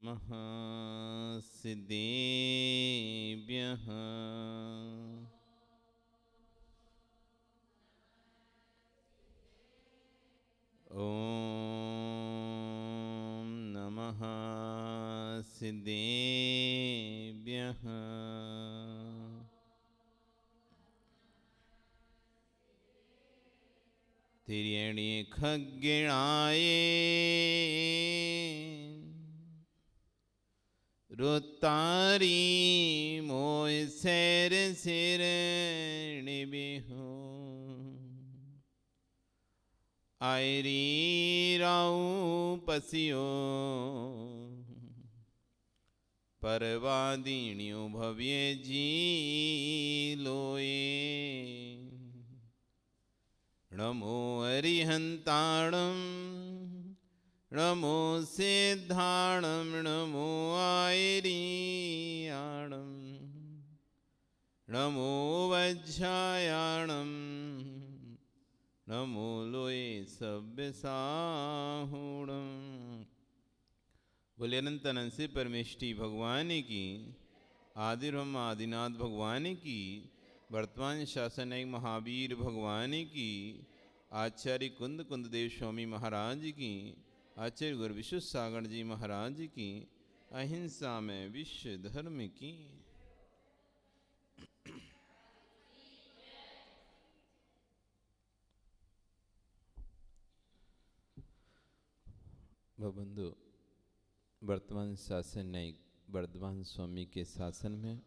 महासिद्धेभ्यः ॐ नमः सिद्धेभ्यः तिर्यणि खग्गिणाय रुतारी मोय सैर सिर निबिहु आयरी राऊ पसियो परवादिन्यो भव्य जी लोए नमो अरिहंताणं नमो सिद्धाणं नमो आयरियाणं नमो वज्रायाणं नमो लोये सभ्यसाहुणं। बोले अनंत अनंत से परमेष्टि भगवान की, आदि ब्रह्म आदिनाथ भगवान की, वर्तमान शासन एक महावीर भगवान की, आचार्य कुंद कुंद देव स्वामी महाराज की, आचार्य गुरु विश्व सागर जी महाराज की, अहिंसा में विश्व धर्म की। बंधु, वर्तमान शासन न्यायिक वर्धमान स्वामी के शासन में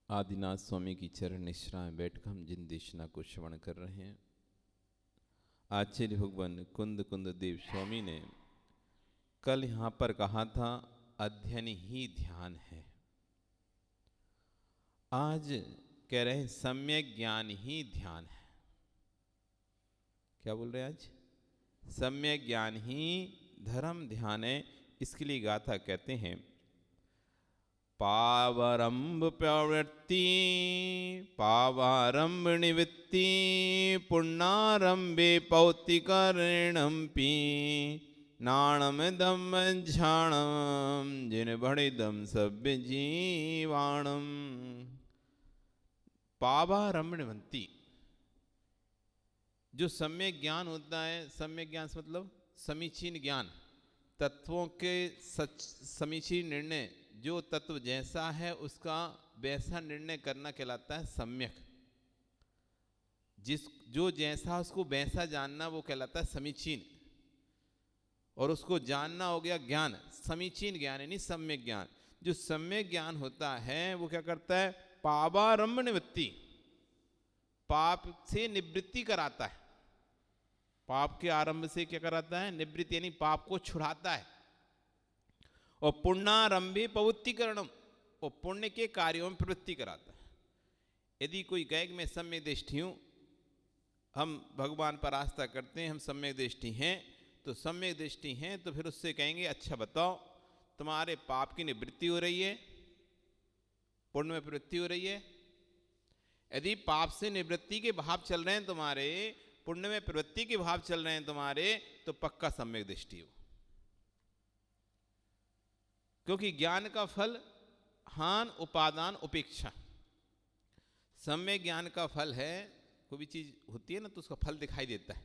आदिनाथ स्वामी की चरण निश्रा में बैठकर हम जिन देशना को श्रवण कर रहे हैं, आचार्य भगवान कुंद कुंद देव स्वामी ने कल यहाँ पर कहा था अध्ययन ही ध्यान है। आज कह रहे हैं सम्यक ज्ञान ही ध्यान है। क्या बोल रहे हैं आज? सम्यक ज्ञान ही धर्म ध्यान है। इसके लिए गाथा कहते हैं पावरंभ प्रवृत्ति पावारंभ निवृत्ति पुण्णारंभे पौतिकरणम्पि नाणम दम झाणम जिन बड़िदम सभ्य जीवाणम। पावारंभ निवृत्ति, जो सम्यक ज्ञान होता है, सम्यक ज्ञान से मतलब समीचीन ज्ञान, तत्वों के समीचीन निर्णय, जो तत्व जैसा है उसका वैसा निर्णय करना कहलाता है सम्यक। जो जैसा उसको वैसा जानना वो कहलाता है समीचीन, और उसको जानना हो गया ज्ञान, समीचीन ज्ञान यानी सम्यक ज्ञान। जो सम्यक ज्ञान होता है वो क्या करता है? पावारंभ निवृत्ति, पाप से निवृत्ति कराता है। पाप के आरंभ से क्या कराता है? निवृत्ति, यानी पाप को छुड़ाता है। और पुण्यारंभे पवित्रीकरणम, और पुण्य के कार्यों में प्रवृत्ति कराता है। यदि कोई कहे कि मैं सम्यक दृष्टि हूँ, हम भगवान पर आस्था करते हैं, हम सम्यक दृष्टि हैं, तो सम्यक दृष्टि हैं तो फिर उससे कहेंगे अच्छा बताओ तुम्हारे पाप की निवृत्ति हो रही है, पुण्य में प्रवृत्ति हो रही है? यदि पाप से निवृत्ति के भाव चल रहे हैं तुम्हारे, पुण्य में प्रवृत्ति के भाव चल रहे हैं तुम्हारे, तो पक्का सम्यक दृष्टि हो। क्योंकि ज्ञान का फल हान उपादान उपेक्षा। सम्यक ज्ञान का फल है, कोई भी चीज होती है ना तो उसका फल दिखाई देता है,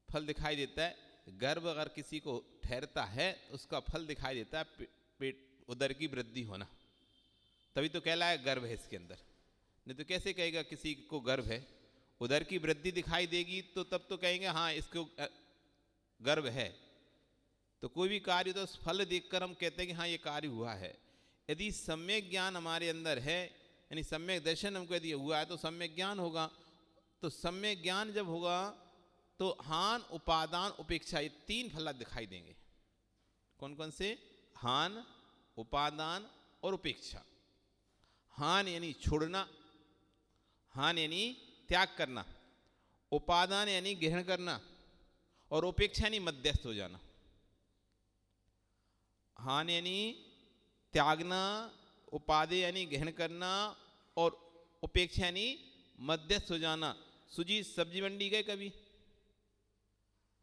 फल दिखाई देता है। गर्भ अगर किसी को ठहरता है उसका फल दिखाई देता है, पेट उदर की वृद्धि होना, तभी तो कहलाया गर्भ है इसके अंदर। नहीं तो कैसे कहेगा किसी को गर्भ है? उदर की वृद्धि दिखाई देगी तो तब तो कहेंगे हाँ इसको गर्भ है। तो कोई भी कार्य तो उस फल देखकर हम कहते हैं कि हाँ ये कार्य हुआ है। यदि सम्यक ज्ञान हमारे अंदर है, यानी सम्यक दर्शन हमको यदि हुआ है तो सम्यक ज्ञान होगा। तो सम्यक ज्ञान जब होगा तो हान उपादान उपेक्षा, ये तीन फल दिखाई देंगे। कौन कौन से? हान, उपादान और उपेक्षा। हान यानी छोड़ना, हान यानी त्याग करना, उपादान यानी ग्रहण करना, और उपेक्षा यानी मध्यस्थ हो जाना। हान यानी त्यागना, उपादेय यानी ग्रहण करना, और उपेक्षा यानी मध्यस्थ हो जाना। सुजी सब्जी मंडी गए कभी?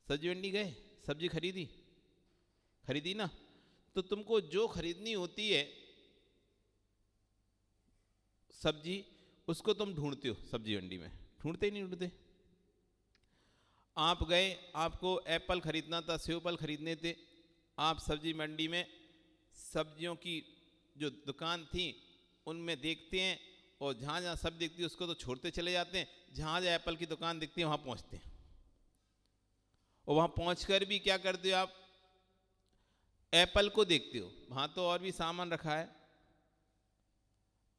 सब्जी मंडी गए, सब्जी खरीदी ना? तो तुमको जो खरीदनी होती है सब्जी, उसको तुम ढूंढते हो सब्जी मंडी में, ढूंढते ही नहीं ढूंढते। आप गए, आपको एप्पल खरीदना था, सेब फल खरीदने थे, आप सब्जी मंडी में सब्जियों की जो दुकान थी उनमें देखते हैं, और जहाँ जहाँ सब दिखती है उसको तो छोड़ते चले जाते हैं, जहाँ जहाँ एप्पल की दुकान दिखती है वहाँ पहुँचते हैं। और वहाँ पहुँचकर भी क्या करते हो आप, एप्पल को देखते हो, वहाँ तो और भी सामान रखा है,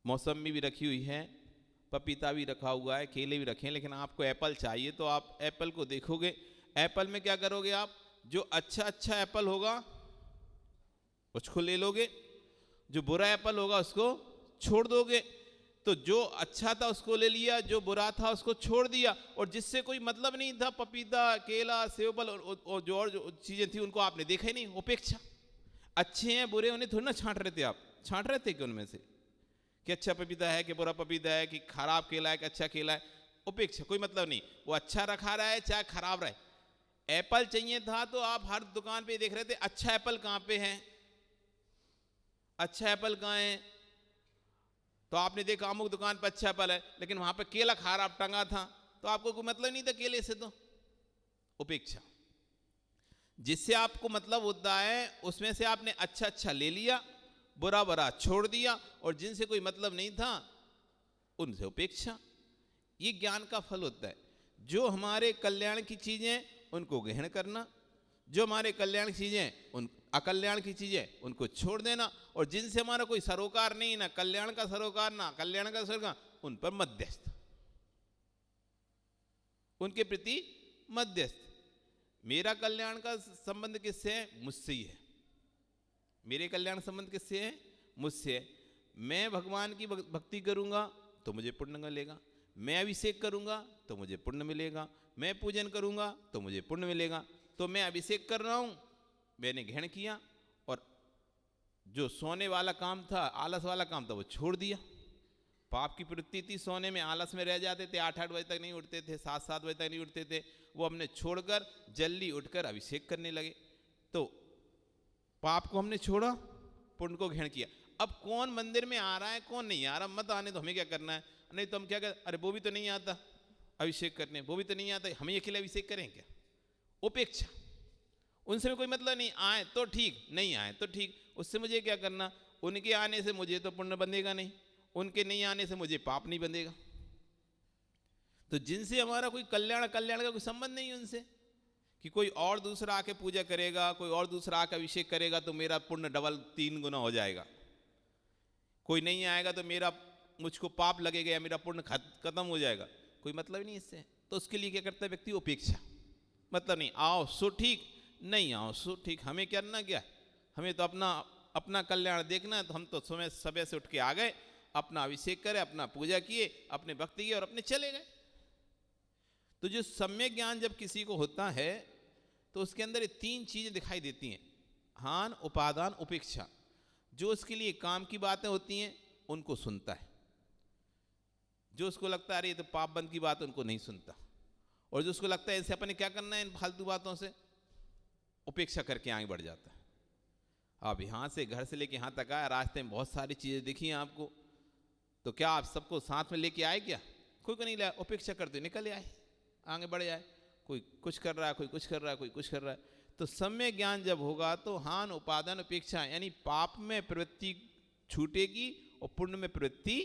मौसमी भी रखी हुई है, पपीता भी रखा हुआ है, केले भी रखे हैं, लेकिन आपको एप्पल चाहिए तो आप एप्पल को देखोगे। एप्पल में क्या करोगे आप, जो अच्छा अच्छा एप्पल होगा उसको ले लोगे, जो बुरा एप्पल होगा उसको छोड़ दोगे। तो जो अच्छा था उसको ले लिया, जो बुरा था उसको छोड़ दिया, और जिससे कोई मतलब नहीं था, पपीता, केला, सेब फल और जो चीज़ें थी उनको आपने देखा ही नहीं, उपेक्षा। अच्छे हैं बुरे, उन्हें थोड़ी ना छांट रहे थे आप, छांट रहे थे कि उनमें से कि अच्छा पपीता है कि बुरा पपीता है, कि खराब केला है कि अच्छा केला है, उपेक्षा, कोई मतलब नहीं। वो अच्छा रखा रहा है चाहे खराब रहे। एप्पल चाहिए था तो आप हर दुकान पे देख रहे थे अच्छा एप्पल कहाँ पे है, अच्छा एप्पल कहाँ है, तो आपने देखा अमुक दुकान पर अच्छा एप्पल है, लेकिन वहां पर केला खराब टंगा था, तो आपको कोई मतलब नहीं था केले से, तो उपेक्षा। जिससे आपको मतलब होता है उसमें से आपने अच्छा अच्छा ले लिया, बुरा बुरा छोड़ दिया, और जिनसे कोई मतलब नहीं था उनसे उपेक्षा। ये ज्ञान का फल होता है। जो हमारे कल्याण की चीजें उनको ग्रहण करना, जो हमारे कल्याण की चीजें उन अकल्याण की चीजें उनको छोड़ देना, और जिनसे हमारा कोई सरोकार नहीं, ना कल्याण का सरोकार ना कल्याण का सरोकार, उन पर मध्यस्थ, उनके प्रति मध्यस्थ। मेरा कल्याण का संबंध किससे है, मुझसे ही है। मेरे कल्याण संबंध किससे है, मुझसे है। मैं भगवान की भक्ति करूंगा तो मुझे पुण्य मिलेगा, मैं अभिषेक करूंगा तो मुझे पुण्य मिलेगा, मैं पूजन करूंगा तो मुझे पुण्य मिलेगा। तो मैं अभिषेक कर रहा हूं, मैंने ग्रहण किया, और जो सोने वाला काम था, आलस वाला काम था, वो छोड़ दिया। पाप की प्रवृत्ति थी, सोने में आलस में रह जाते थे, 8-8 बजे तक नहीं उठते थे, 7-7 बजे तक नहीं उठते थे, वो हमने छोड़कर जल्दी उठकर अभिषेक करने लगे। तो पाप को हमने छोड़ा, पुण्य को ग्रहण किया। अब कौन मंदिर में आ रहा है कौन नहीं आ रहा, मत आने तो हमें क्या करना है, नहीं तो हम क्या कर, अरे वो भी तो नहीं आता अभिषेक करने, वो भी तो नहीं आता, हमें अकेले अभिषेक करें क्या, उपेक्षा। उनसे भी कोई मतलब नहीं, आए तो ठीक, नहीं आए तो ठीक, उससे मुझे क्या करना। उनके आने से मुझे तो पुण्य बंधेगा नहीं, उनके नहीं आने से मुझे पाप नहीं बंधेगा। तो जिनसे हमारा कोई कल्याण कल्याण का कोई संबंध नहीं उनसे, कि कोई और दूसरा आके पूजा करेगा, कोई और दूसरा आके अभिषेक करेगा तो मेरा पुण्य डबल 3 गुना हो जाएगा, कोई नहीं आएगा तो मेरा मुझको पाप लगेगा या मेरा पुण्य खत्म हो जाएगा, कोई मतलब नहीं इससे। तो उसके लिए क्या करता है व्यक्ति, उपेक्षा। मतलब नहीं, आओ सो ठीक, नहीं आओ सो ठीक, हमें करना क्या, हमें तो अपना अपना कल्याण देखना है। तो हम तो सुबह से उठ के आ गए, अपना अभिषेक करे, अपना पूजा किए, अपने भक्ति किए और अपने चले गए। तो जो सम्यक ज्ञान जब किसी को होता है तो उसके अंदर ये 3 चीजें दिखाई देती हैं, हान, उपादान, उपेक्षा। जो उसके लिए काम की बातें होती हैं उनको सुनता है, जो उसको लगता है अरे ये तो पाप बंद की बात, उनको नहीं सुनता, और जो उसको लगता है इनसे अपने क्या करना है इन फालतू बातों से, उपेक्षा करके आगे बढ़ जाता है। अब यहाँ से घर से लेके यहाँ तक आए, रास्ते में बहुत सारी चीज़ें दिखी हैं आपको, तो क्या आप सबको साथ में लेके आए क्या, कोई को नहीं लाया, उपेक्षा करते निकल आए, आगे बढ़ जाए। कोई कुछ कर रहा है, कोई कुछ कर रहा है, कोई कुछ कर रहा है। तो सम्यक ज्ञान जब होगा तो हान, उपादान, उपेक्षा, यानी पाप में प्रवृत्ति छूटेगी और पुण्य में प्रवृत्ति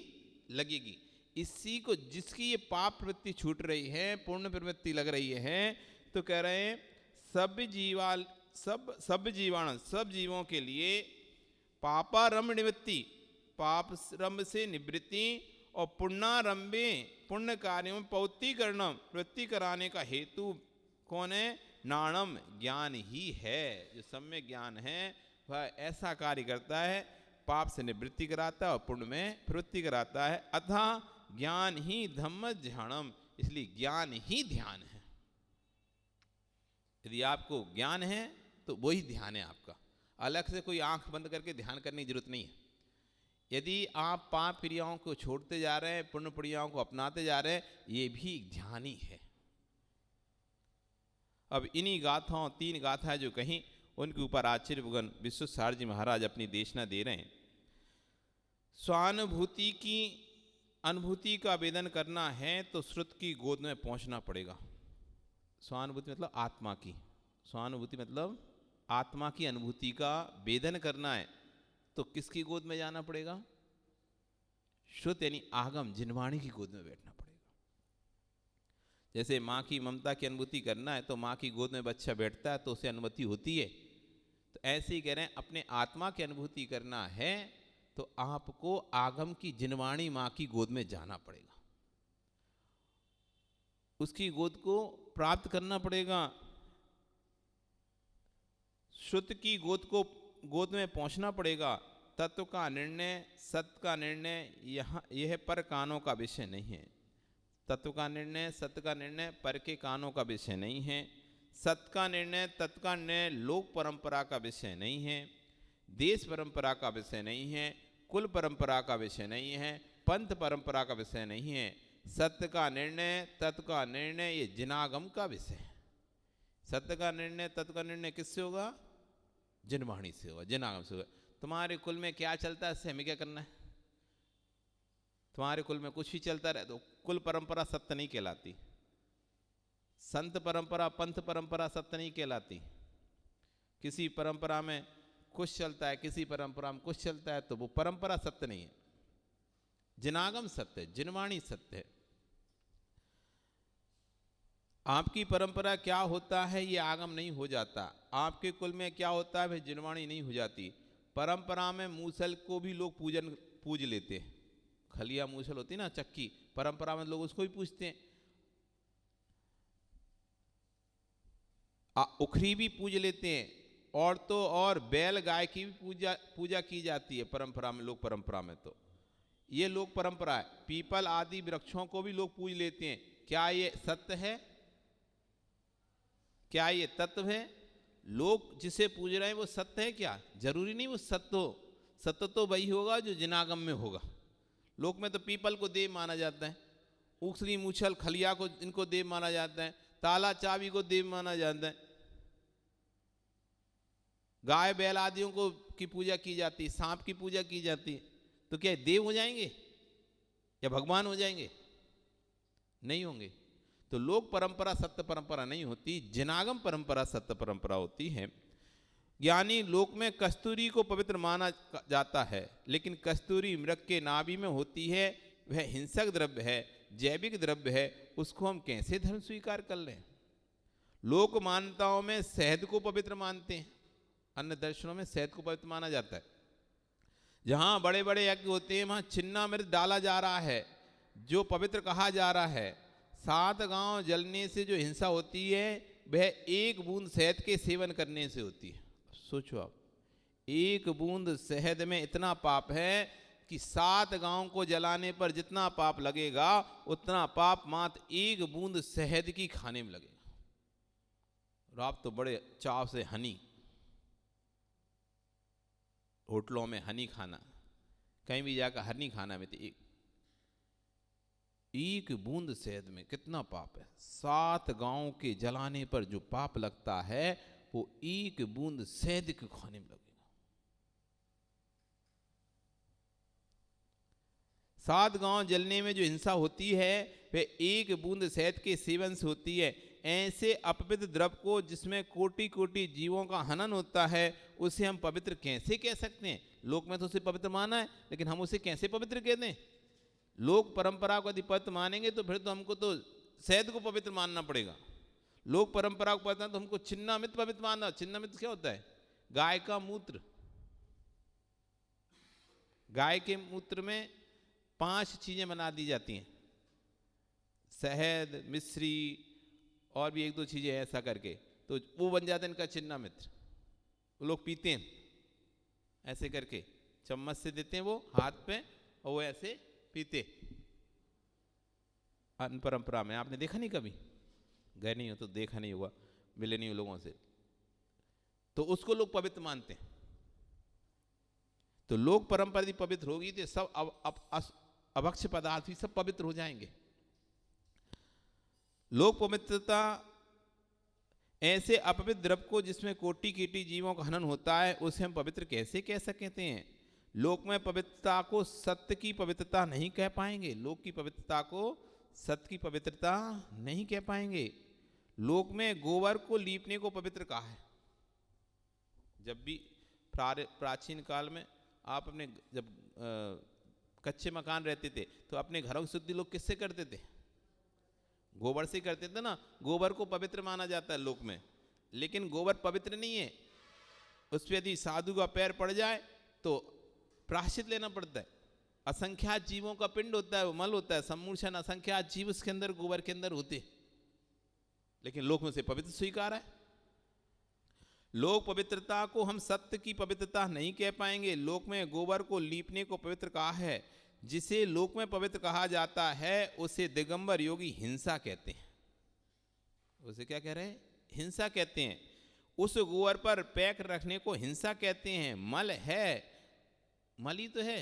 लगेगी। इसी को, जिसकी ये पाप प्रवृत्ति छूट रही है, पुण्य प्रवृत्ति लग रही है, तो कह रहे हैं सब जीवों के लिए पापारंभ निवृत्ति, पाप रंभ से निवृत्ति, और पुण्यारंभे पुण्य कार्यों में पौत्रीकरणम, प्रवृत्ति कराने का हेतु कौन है, नाणम, ज्ञान ही है। जो सम्यक ज्ञान है वह ऐसा कार्य करता है, पाप से निवृत्ति कराता है और पुण्य में प्रवृत्ति कराता है। अतः ज्ञान ही धम्म ध्यानम, इसलिए ज्ञान ही ध्यान है। यदि आपको ज्ञान है तो वही ध्यान है आपका, अलग से कोई आंख बंद करके ध्यान करने की जरूरत नहीं है। यदि आप पाप क्रियाओं को छोड़ते जा रहे हैं, पुण्य क्रियाओं को अपनाते जा रहे हैं, ये भी ध्यान ही है। अब इन्हीं गाथाओं, 3 गाथाएं जो कहीं, उनके ऊपर आचार्य भगवान विश्वेश्वर जी महाराज अपनी देशना दे रहे हैं। स्वानुभूति की अनुभूति का वेदन करना है तो श्रुत की गोद में पहुंचना पड़ेगा। स्वानुभूति मतलब आत्मा की, स्वानुभूति मतलब आत्मा की अनुभूति का वेदन करना है तो किसकी गोद में जाना पड़ेगा? श्रुत यानी आगम जिनवाणी की गोद में बैठना पड़ेगा। जैसे माँ की ममता की अनुभूति करना है तो माँ की गोद में बच्चा बैठता है तो उसे अनुमति होती है, तो ऐसे ही कह रहे हैं अपने आत्मा की अनुभूति करना है तो आपको आगम की जिनवाणी माँ की गोद में जाना पड़ेगा, उसकी गोद को प्राप्त करना पड़ेगा। श्रुत की गोद में पहुंचना पड़ेगा। तत्व का निर्णय, सत्य का निर्णय यह पर कानों का विषय नहीं है। तत्व का निर्णय, सत्य का निर्णय पर के कानों का विषय नहीं है। सत्य का निर्णय, तत्व का निर्णय लोक परंपरा का विषय नहीं है, देश परंपरा का विषय नहीं है, कुल परंपरा का विषय नहीं है, पंथ परंपरा का विषय नहीं है। सत्य का निर्णय, तत्व का निर्णय ये जिनागम का विषय है। सत्य का निर्णय, तत्व का निर्णय किससे होगा? जिनवाणी से होगा, जिनागम से होगा। तुम्हारे कुल में क्या चलता है इससे हमें क्या करना है? तुम्हारे कुल में कुछ भी चलता रहे तो कुल परंपरा सत्य नहीं कहलाती, संत परंपरा, पंथ परंपरा सत्य नहीं कहलाती। किसी परंपरा में कुछ चलता है, किसी परंपरा में कुछ चलता है तो वो परंपरा सत्य नहीं है, जिनागम सत्य है, जिनवाणी सत्य है। आपकी परंपरा क्या होता है ये आगम नहीं हो जाता, आपके कुल में क्या होता है जिनवाणी नहीं हो जाती। परंपरा में मूसल को भी लोग पूज लेते हैं, खलिया मूसल होती ना चक्की, परंपरा में लोग उसको भी पूजते हैं। उखरी भी पूज लेते हैं, और तो और बैल गाय की भी पूजा की जाती है परंपरा में, लोक परंपरा में। तो ये लोक परंपरा है। पीपल आदि वृक्षों को भी लोग पूज लेते हैं। क्या ये सत्य है? क्या ये तत्व है? लोग जिसे पूज रहे हैं वो सत्य है क्या? जरूरी नहीं वो सत्य हो। सत्य तो वही होगा जो जिनागम में होगा। लोक में तो पीपल को देव माना जाता है, उखरी मूछल खलिया को इनको देव माना जाता है, ताला चाबी को देव माना जाता है, गाय बैल आदियों को की पूजा की जाती है, सांप की पूजा की जाती है। तो क्या देव हो जाएंगे या भगवान हो जाएंगे? नहीं होंगे। तो लोक परंपरा सत्य परंपरा नहीं होती, जिनागम परंपरा सत्य परंपरा होती है। ज्ञानी लोक में कस्तूरी को पवित्र माना जाता है, लेकिन कस्तूरी मृग के नाभि में होती है, वह हिंसक द्रव्य है, जैविक द्रव्य है, उसको हम कैसे धर्म स्वीकार कर लें? लोक मान्यताओं में शहद को पवित्र मानते हैं, अन्य दर्शनों में शहद को पवित्र माना जाता है। जहां बड़े बड़े यज्ञ होते हैं वहां चिन्नामृत डाला जा रहा है, जो पवित्र कहा जा रहा है। 7 गांव जलने से जो हिंसा होती है वह 1 बूंद शहद के सेवन करने से होती है। सोचो आप, 1 बूंद शहद में इतना पाप है कि 7 गांव को जलाने पर जितना पाप लगेगा उतना पाप मात्र 1 बूंद शहद की खाने में लगेगा। और आप तो बड़े चाव से हनी, होटलों में हनी खाना, कहीं भी जाकर हनी खाना में, तो एक बूंद शहद में कितना पाप है। 7 गांव के जलाने पर जो पाप लगता है वो 1 बूंद शहद के खाने में लगेगा। 7 गांव जलने में जो हिंसा होती है वह 1 बूंद शहद के सेवन से होती है। ऐसे अपवित्र द्रव्य को जिसमें कोटि कोटि जीवों का हनन होता है उसे हम पवित्र कैसे कह सकते हैं? लोक में तो उसे पवित्र माना है, लेकिन हम उसे कैसे पवित्र कहते हैं? लोक परंपरा को यदि पवित्र मानेंगे तो फिर तो हमको तो शहद को पवित्र मानना पड़ेगा। लोक परंपरा को पवित्र तो हमको चिन्नामृत पवित्र मानना। चिन्नामृत क्या होता है? गाय का मूत्र। गाय के मूत्र में 5 चीजें बना दी जाती हैं, शहद, मिश्री और भी 1-2 चीजें ऐसा करके, तो वो बन जाता है इनका चिन्नामृत। वो लोग पीते हैं ऐसे करके, चम्मच से देते हैं वो हाथ पे और वो ऐसे पीते। अन्न परंपरा में आपने देखा नहीं, कभी गए नहीं हो तो देखा नहीं होगा, मिले नहीं हो लोगों से, तो उसको लोग पवित्र मानते हैं। तो लोक परंपरा यदि पवित्र होगी तो सब अभक्ष्य पदार्थ भी सब पवित्र हो जाएंगे। लोक पवित्रता ऐसे अपवित्र द्रव को जिसमें कोटि कीटी जीवों का हनन होता है उसे हम पवित्र कैसे कह सकते हैं? लोक में पवित्रता को सत्य की पवित्रता नहीं कह पाएंगे। लोक की पवित्रता को सत्य की पवित्रता नहीं कह पाएंगे। लोक में गोबर को लीपने को पवित्र कहा है। जब भी प्राचीन काल में आप अपने जब कच्चे मकान रहते थे तो अपने घरों की शुद्धि लोग किससे करते थे? गोबर से करते थे ना। गोबर को पवित्र माना जाता है लोक में, लेकिन गोबर पवित्र नहीं है। उस पर यदि साधु का पैर पड़ जाए तो प्रायश्चित लेना पड़ता है। असंख्यात जीवों का पिंड होता है, वो मल होता है, सम्मूर्छन असंख्यात जीव उसके अंदर गोबर के अंदर होते, लेकिन लोक में से पवित्र स्वीकार है। लोक पवित्रता को हम सत्य की पवित्रता नहीं कह पाएंगे। लोक में गोबर को लीपने को पवित्र कहा है। जिसे लोक में पवित्र कहा जाता है उसे दिगंबर योगी हिंसा कहते हैं। उसे क्या कह रहे हैं? हिंसा कहते हैं। उस गोबर पर पैक रखने को हिंसा कहते हैं। मल है, मल ही तो है,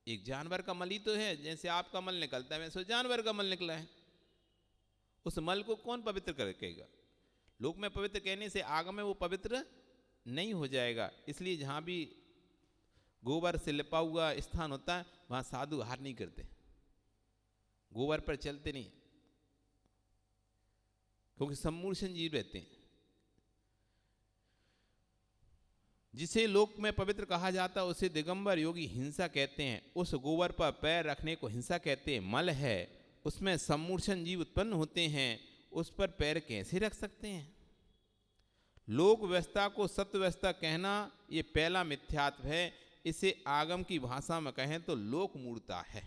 एक जानवर का मल ही तो है। जैसे आपका मल निकलता है वैसे जानवर का मल निकला है। उस मल को कौन पवित्र करेगा? लोक में पवित्र कहने से आगम में वो पवित्र नहीं हो जाएगा। इसलिए जहाँ भी गोबर से लिपा हुआ स्थान होता है वहाँ साधु आहार नहीं करते, गोबर पर चलते नहीं, क्योंकि सम्मूर्छन जीव रहते हैं। जिसे लोक में पवित्र कहा जाता है उसे दिगंबर योगी हिंसा कहते हैं। उस गोबर पर पैर रखने को हिंसा कहते हैं। मल है, उसमें सम्मूर्छन जीव उत्पन्न होते हैं, उस पर पैर कैसे रख सकते हैं? लोक व्यवस्था को सत्य व्यवस्था कहना ये पहला मिथ्यात्व है। इसे आगम की भाषा में कहें तो लोक मूर्ता है।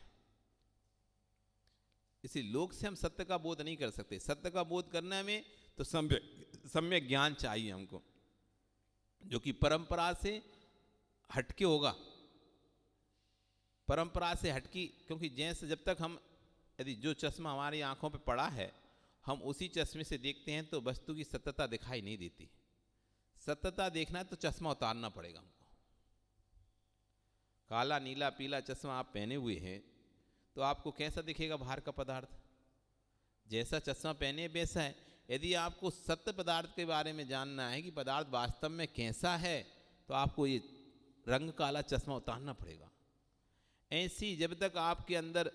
इसी लोक से हम सत्य का बोध नहीं कर सकते। सत्य का बोध करने में तो सम्यक ज्ञान चाहिए हमको, जो कि परंपरा से हटके होगा। परंपरा से हटकी, क्योंकि जैसे जब तक हम यदि जो चश्मा हमारी आंखों पे पड़ा है हम उसी चश्मे से देखते हैं तो वस्तु की सत्यता दिखाई नहीं देती। सत्यता देखना है तो चश्मा उतारना पड़ेगा हमको। काला नीला पीला चश्मा आप पहने हुए हैं तो आपको कैसा दिखेगा बाहर का पदार्थ? जैसा चश्मा पहने वैसा है। यदि आपको सत्य पदार्थ के बारे में जानना है कि पदार्थ वास्तव में कैसा है तो आपको ये रंग काला चश्मा उतारना पड़ेगा। ऐसी जब तक आपके अंदर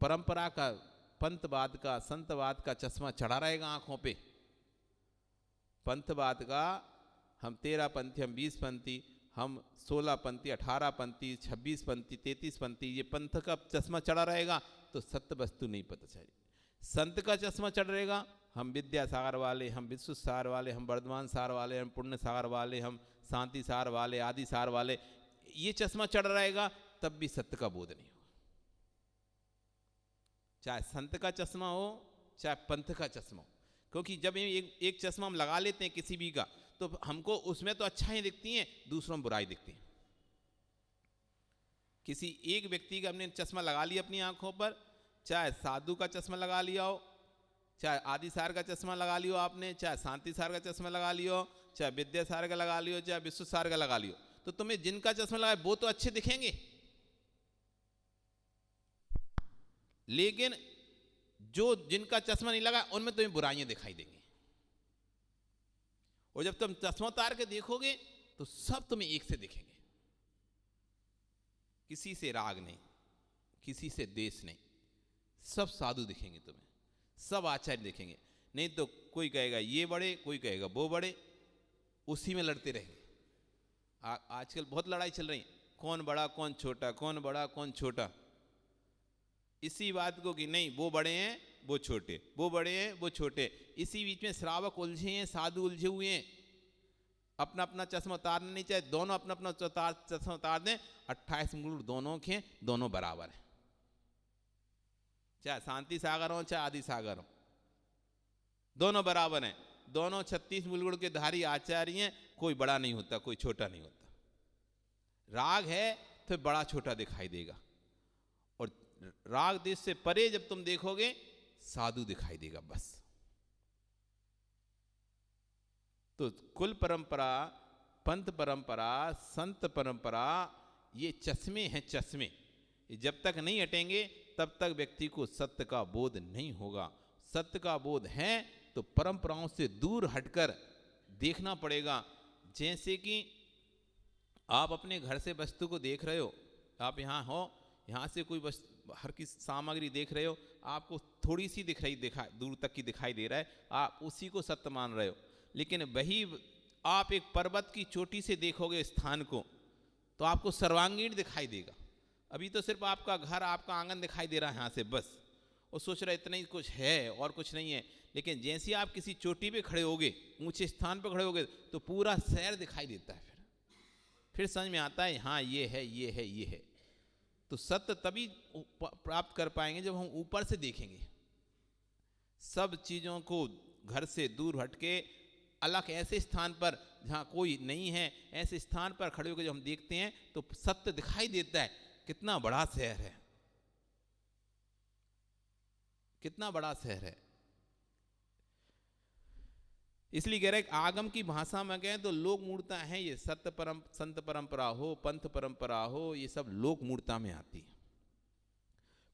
परंपरा का, पंथवाद का, संतवाद का चश्मा चढ़ा रहेगा आंखों पे, पंथवाद का हम 13 पंथी, हम 20 पंथी, हम 16 पंथी, 18 पंथी, 26 पंथी, 33 पंथी, ये पंथ का चश्मा चढ़ा रहेगा तो सत्य वस्तु नहीं पता चलेगी। संत का चश्मा चढ़ रहेगा, हम विद्यासागर वाले, हम विश्व सार वाले, हम वर्धमान सार वाले, हम पुण्य सागर वाले, हम शांति सार वाले, आदि सार वाले, ये चश्मा चढ़ रहेगा तब भी सत्य का बोध नहीं होगा। चाहे संत का चश्मा हो चाहे पंथ का चश्मा हो, क्योंकि जब एक चश्मा हम लगा लेते हैं किसी भी का तो हमको उसमें तो अच्छाई दिखती हैं, दूसरों में बुराई दिखती है। किसी एक व्यक्ति का हमने चश्मा लगा लिया अपनी आंखों पर, चाहे साधु का चश्मा लगा लिया हो, चाहे आदि सार का चश्मा लगा लियो आपने, चाहे शांति सार का चश्मा लगा लियो, चाहे विद्या सार का लगा लियो, चाहे विश्व सार का लगा लियो, तो तुम्हें जिनका चश्मा लगाए वो तो अच्छे दिखेंगे, लेकिन जो जिनका चश्मा नहीं लगा उनमें तुम्हें बुराइयां दिखाई देंगी। और जब तुम चश्मा उतार के देखोगे तो सब तुम्हें एक से दिखेंगे। किसी से राग नहीं, किसी से देश नहीं, सब साधु दिखेंगे तुम्हें, सब आचार्य दिखेंगे। नहीं तो कोई कहेगा ये बड़े, कोई कहेगा वो बड़े, उसी में लड़ते रहेंगे। आजकल बहुत लड़ाई चल रही है, कौन बड़ा कौन छोटा, कौन बड़ा कौन छोटा, इसी बात को कि नहीं वो बड़े हैं वो छोटे, वो बड़े हैं वो छोटे। इसी बीच में श्रावक उलझे हैं, साधु उलझे हुए हैं। अपना अपना चश्मा उतारना नहीं चाहिए, दोनों अपना अपना चश्मा उतार दें। 28 मुकुट दोनों के दोनों बराबर हैं, चाहे शांति सागर हो चाहे आदि सागर हो, दोनों बराबर हैं। दोनों 36 मुकुट के धारी आचार्य हैं, कोई बड़ा नहीं होता कोई छोटा नहीं होता। राग है तो बड़ा छोटा दिखाई देगा, और राग देश से परे जब तुम देखोगे साधु दिखाई देगा बस। तो कुल परंपरा, पंथ परंपरा, संत परंपरा, ये चश्मे हैं चश्मे। जब तक नहीं हटेंगे तब तक व्यक्ति को सत्य का बोध नहीं होगा। सत्य का बोध है तो परंपराओं से दूर हटकर देखना पड़ेगा। जैसे कि आप अपने घर से वस्तु को देख रहे हो, आप यहाँ हो, यहाँ से कोई वस्तु हर की सामग्री देख रहे हो, आपको थोड़ी सी दूर तक की दिखाई दे रहा है, आप उसी को सत्य मान रहे हो। लेकिन वही आप एक पर्वत की चोटी से देखोगे स्थान को तो आपको सर्वांगीण दिखाई देगा। अभी तो सिर्फ आपका घर, आपका आंगन दिखाई दे रहा है यहाँ से बस, और सोच रहे इतना ही कुछ है और कुछ नहीं है। लेकिन जैसे आप किसी चोटी पे खड़े होगे, ऊंचे स्थान पे खड़े होगे, तो पूरा शहर दिखाई देता है। फिर समझ में आता है हाँ ये है, ये है, ये है। तो सत्य तभी प्राप्त कर पाएंगे जब हम ऊपर से देखेंगे, सब चीज़ों को घर से दूर हटके अलग ऐसे स्थान पर जहाँ कोई नहीं है, ऐसे स्थान पर खड़े होकर जब हम देखते हैं तो सत्य दिखाई देता है। कितना बड़ा शहर है, कितना बड़ा शहर है। इसलिए कह रहे हैं आगम की भाषा में कहें तो लोक मूर्ता है ये, संत परंपरा हो, पंथ परंपरा हो, ये सब लोक मूर्ता में आती है।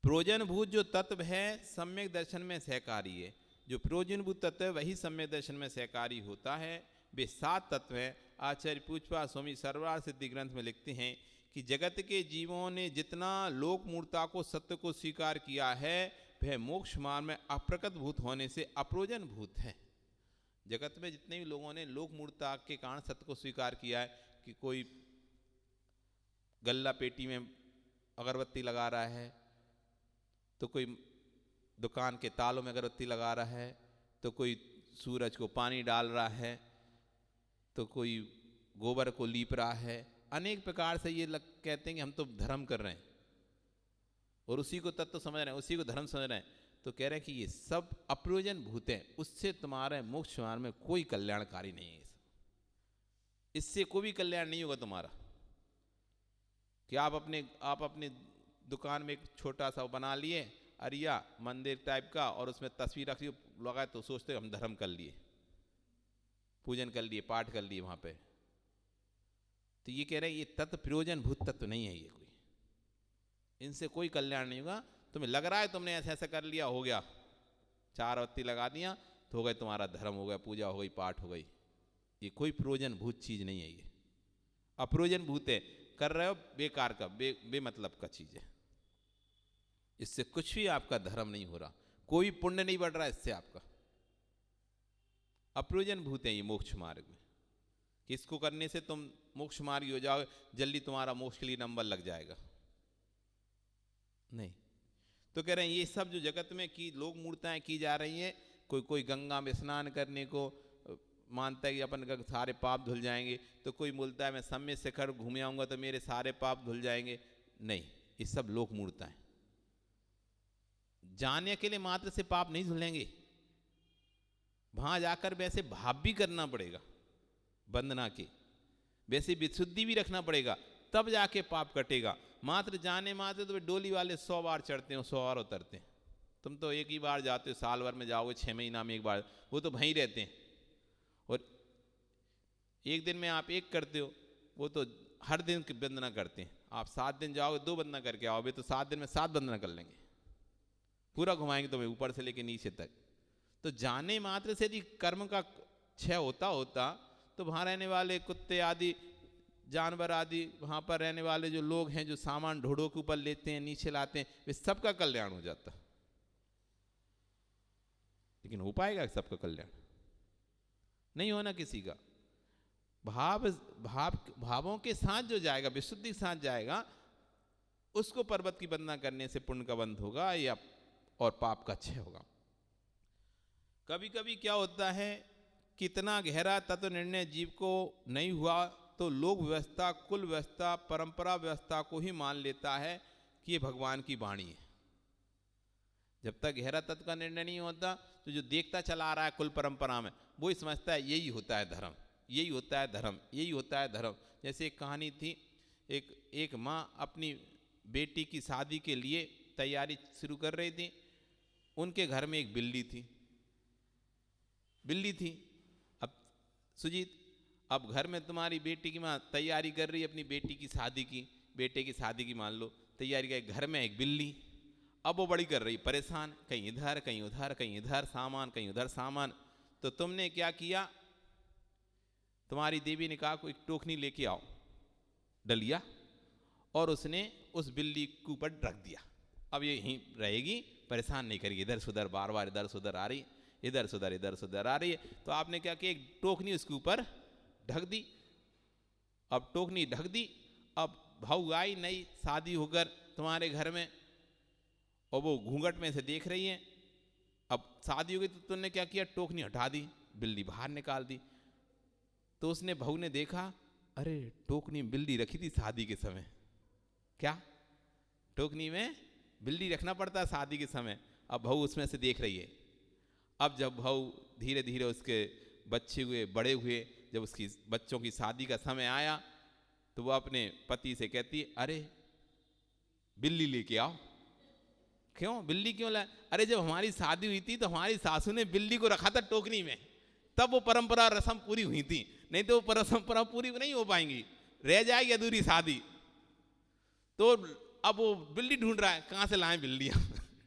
प्रयोजनभूत जो तत्व है सम्यक दर्शन में सहकारी है। जो प्रयोजनभूत तत्व है वही सम्यक दर्शन में सहकारी होता है। वे 7 तत्व हैं। आचार्य पूज्यपाद स्वामी सर्वरार सिद्धि ग्रंथ में लिखते हैं कि जगत के जीवों ने जितना लोक मूर्ता को, सत्य को स्वीकार किया है, वह मोक्ष मार्ग में अप्रकट भूत होने से अप्रयोजन भूत है। जगत में जितने भी लोगों ने लोक मूर्ता के कारण सत्य को स्वीकार किया है, कि कोई गल्ला पेटी में अगरबत्ती लगा रहा है, तो कोई दुकान के तालों में अगरबत्ती लगा रहा है, तो कोई सूरज को पानी डाल रहा है, तो कोई गोबर को लीप रहा है, अनेक प्रकार से ये कहते हैं कि हम तो धर्म कर रहे हैं और उसी को तत्व समझ रहे हैं, उसी को धर्म समझ रहे हैं। तो कह रहे हैं कि ये सब अप्रयोजन भूत हैं, उससे तुम्हारे मोक्ष मार्ग में कोई कल्याणकारी नहीं है। इससे कोई भी कल्याण नहीं होगा तुम्हारा। कि आप अपने दुकान में एक छोटा सा बना लिए अरिया मंदिर टाइप का, और उसमें तस्वीर रखी लगाए, तो सोचते हम धर्म कर लिए, पूजन कर लिए, पाठ कर लिए वहां पे। तो ये कह रहे हैं ये तत्व प्रयोजन भूत तत्व नहीं है, ये कोई, इनसे कोई कल्याण नहीं होगा। तुम्हें लग रहा है तुमने ऐसा ऐसा कर लिया, हो गया, 4 बत्ती लगा दिया तो हो गया, तुम्हारा धर्म हो गया, पूजा हो गई, पाठ हो गई। ये कोई प्रयोजन भूत चीज नहीं है, ये अप्रयोजन भूत है। कर रहे हो बेकार का, बेमतलब का चीज है। इससे कुछ भी आपका धर्म नहीं हो रहा, कोई पुण्य नहीं बढ़ रहा इससे आपका। अप्रयोजन भूत है ये मोक्ष मार्ग में। किसको करने से तुम मोक्ष मार्गी हो जाओगे, जल्दी तुम्हारा मोक्ष के लिए नंबर लग जाएगा, नहीं। तो कह रहे हैं ये सब जो जगत में की लोक मूर्ताएं की जा रही हैं, कोई गंगा में स्नान करने को मानता है कि अपन का सारे पाप धुल जाएंगे, तो कोई बोलता है मैं सम्य शिखर घूमे आऊंगा तो मेरे सारे पाप धुल जाएंगे। नहीं, ये सब लोक मूर्ताएं। जाने के लिए मात्र से पाप नहीं धुलेंगे, वहां जाकर वैसे भाव भी करना पड़ेगा, वंदना के वैसे विशुद्धि भी रखना पड़ेगा, तब जाके पाप कटेगा। मात्र जाने मात्र तो डोली वाले 100 बार चढ़ते हो, 100 बार उतरते हैं। तुम तो एक ही बार जाते हो, साल भर में जाओगे, 6 महीना में एक बार, वो तो वहीं रहते हैं। और एक दिन में आप एक करते हो, वो तो हर दिन की वंदना करते हैं। आप 7 दिन जाओगे, 2 वंदना करके आओगे, तो 7 दिन में 7 वंदना कर लेंगे, पूरा घुमाएंगे तुम्हें ऊपर से लेके नीचे तक। तो जाने मात्र से यदि कर्म का क्षय होता तो वहां रहने वाले कुत्ते आदि जानवर आदि, वहां पर रहने वाले जो लोग हैं, जो सामान ढोड़ों के ऊपर लेते हैं, नीचे लाते हैं, वे सबका कल्याण हो जाता। लेकिन हो पाएगा सबका कल्याण? नहीं होना किसी का। भावों के साथ जो जाएगा, विशुद्धि के साथ जाएगा, उसको पर्वत की वंदना करने से पुण्य का बंध होगा या और पाप का क्षय होगा। कभी कभी क्या होता है, कितना गहरा तत्व निर्णय जीव को नहीं हुआ तो लोक व्यवस्था, कुल व्यवस्था, परंपरा व्यवस्था को ही मान लेता है कि ये भगवान की वाणी है। जब तक गहरा तत्व का निर्णय नहीं होता तो जो देखता चला आ रहा है कुल परंपरा में, वो ही समझता है यही होता है धर्म, यही होता है धर्म, यही होता है धर्म। जैसे एक कहानी थी, एक माँ अपनी बेटी की शादी के लिए तैयारी शुरू कर रही थी। उनके घर में एक बिल्ली थी। अब सुजीत, अब घर में तुम्हारी बेटी की माँ तैयारी कर रही है अपनी बेटी की शादी की, बेटे की शादी की, मान लो तैयारी का, घर में एक बिल्ली। अब वो बड़ी कर रही, परेशान, कहीं इधर कहीं उधर, कहीं इधर सामान कहीं उधर सामान। तो तुमने क्या किया, तुम्हारी देवी ने कहा कोई टोकनी लेके आओ, डलिया, और उसने उस बिल्ली के ऊपर रख दिया। अब ये यहीं रहेगी, परेशान नहीं करेगी, इधर से उधर बार बार इधर से उधर आ रही, इधर से उधर आ रही है। तो आपने क्या किया, एक टोकनी उसके ऊपर ढक दी। अब टोकनी ढक दी, अब बहू आई नई शादी होकर तुम्हारे घर में, और वो घूंघट में से देख रही है। अब शादी हो गई तो तुमने क्या किया, टोकनी हटा दी, बिल्ली बाहर निकाल दी। तो उसने बहू ने देखा, अरे टोकनी में बिल्ली रखी थी शादी के समय। क्या टोकनी में बिल्ली रखना पड़ता है शादी के समय? अब बहू उसमें से देख रही है। अब जब बहू धीरे धीरे उसके बच्चे हुए, बड़े हुए, जब उसकी बच्चों की शादी का समय आया, तो वो अपने पति से कहती है, अरे बिल्ली लेके आओ। क्यों बिल्ली क्यों लाए? अरे जब हमारी शादी हुई थी तो हमारी सासू ने बिल्ली को रखा था टोकनी में, तब वो परंपरा रस्म पूरी हुई थी, नहीं तो वो परंपरा पूरी नहीं हो पाएंगी, रह जाएगी अधूरी शादी। तो अब वो बिल्ली ढूंढ रहा है, कहाँ से लाएं बिल्लियाँ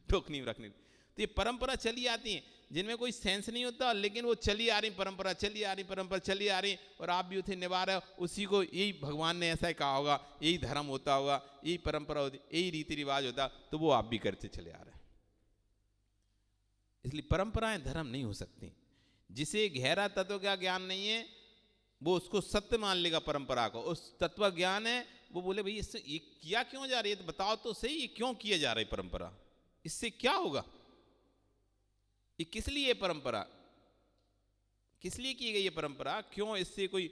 टोकनी में रखने। तो ये परंपरा चली आती है जिनमें कोई सेंस नहीं होता, लेकिन वो चली आ रही परंपरा, चली आ रही परंपरा, चली आ रही, और आप भी उसे निभा रहे हो। उसी को यही भगवान ने ऐसा कहा होगा, यही धर्म होता होगा, यही परंपरा होती, यही रीति रिवाज होता, तो वो आप भी करते चले आ रहे हैं। इसलिए परंपराएं धर्म नहीं हो सकती। जिसे गहरा तत्व का ज्ञान नहीं है वो उसको सत्य मान लेगा परंपरा को। उस तत्व ज्ञान है, वो बोले भाई इससे ये किया क्यों जा रही है, तो बताओ तो सही ये क्यों किया जा रहा है परंपरा, इससे क्या होगा, ये किस लिए परंपरा, किस लिए की गई ये परंपरा, क्यों इससे कोई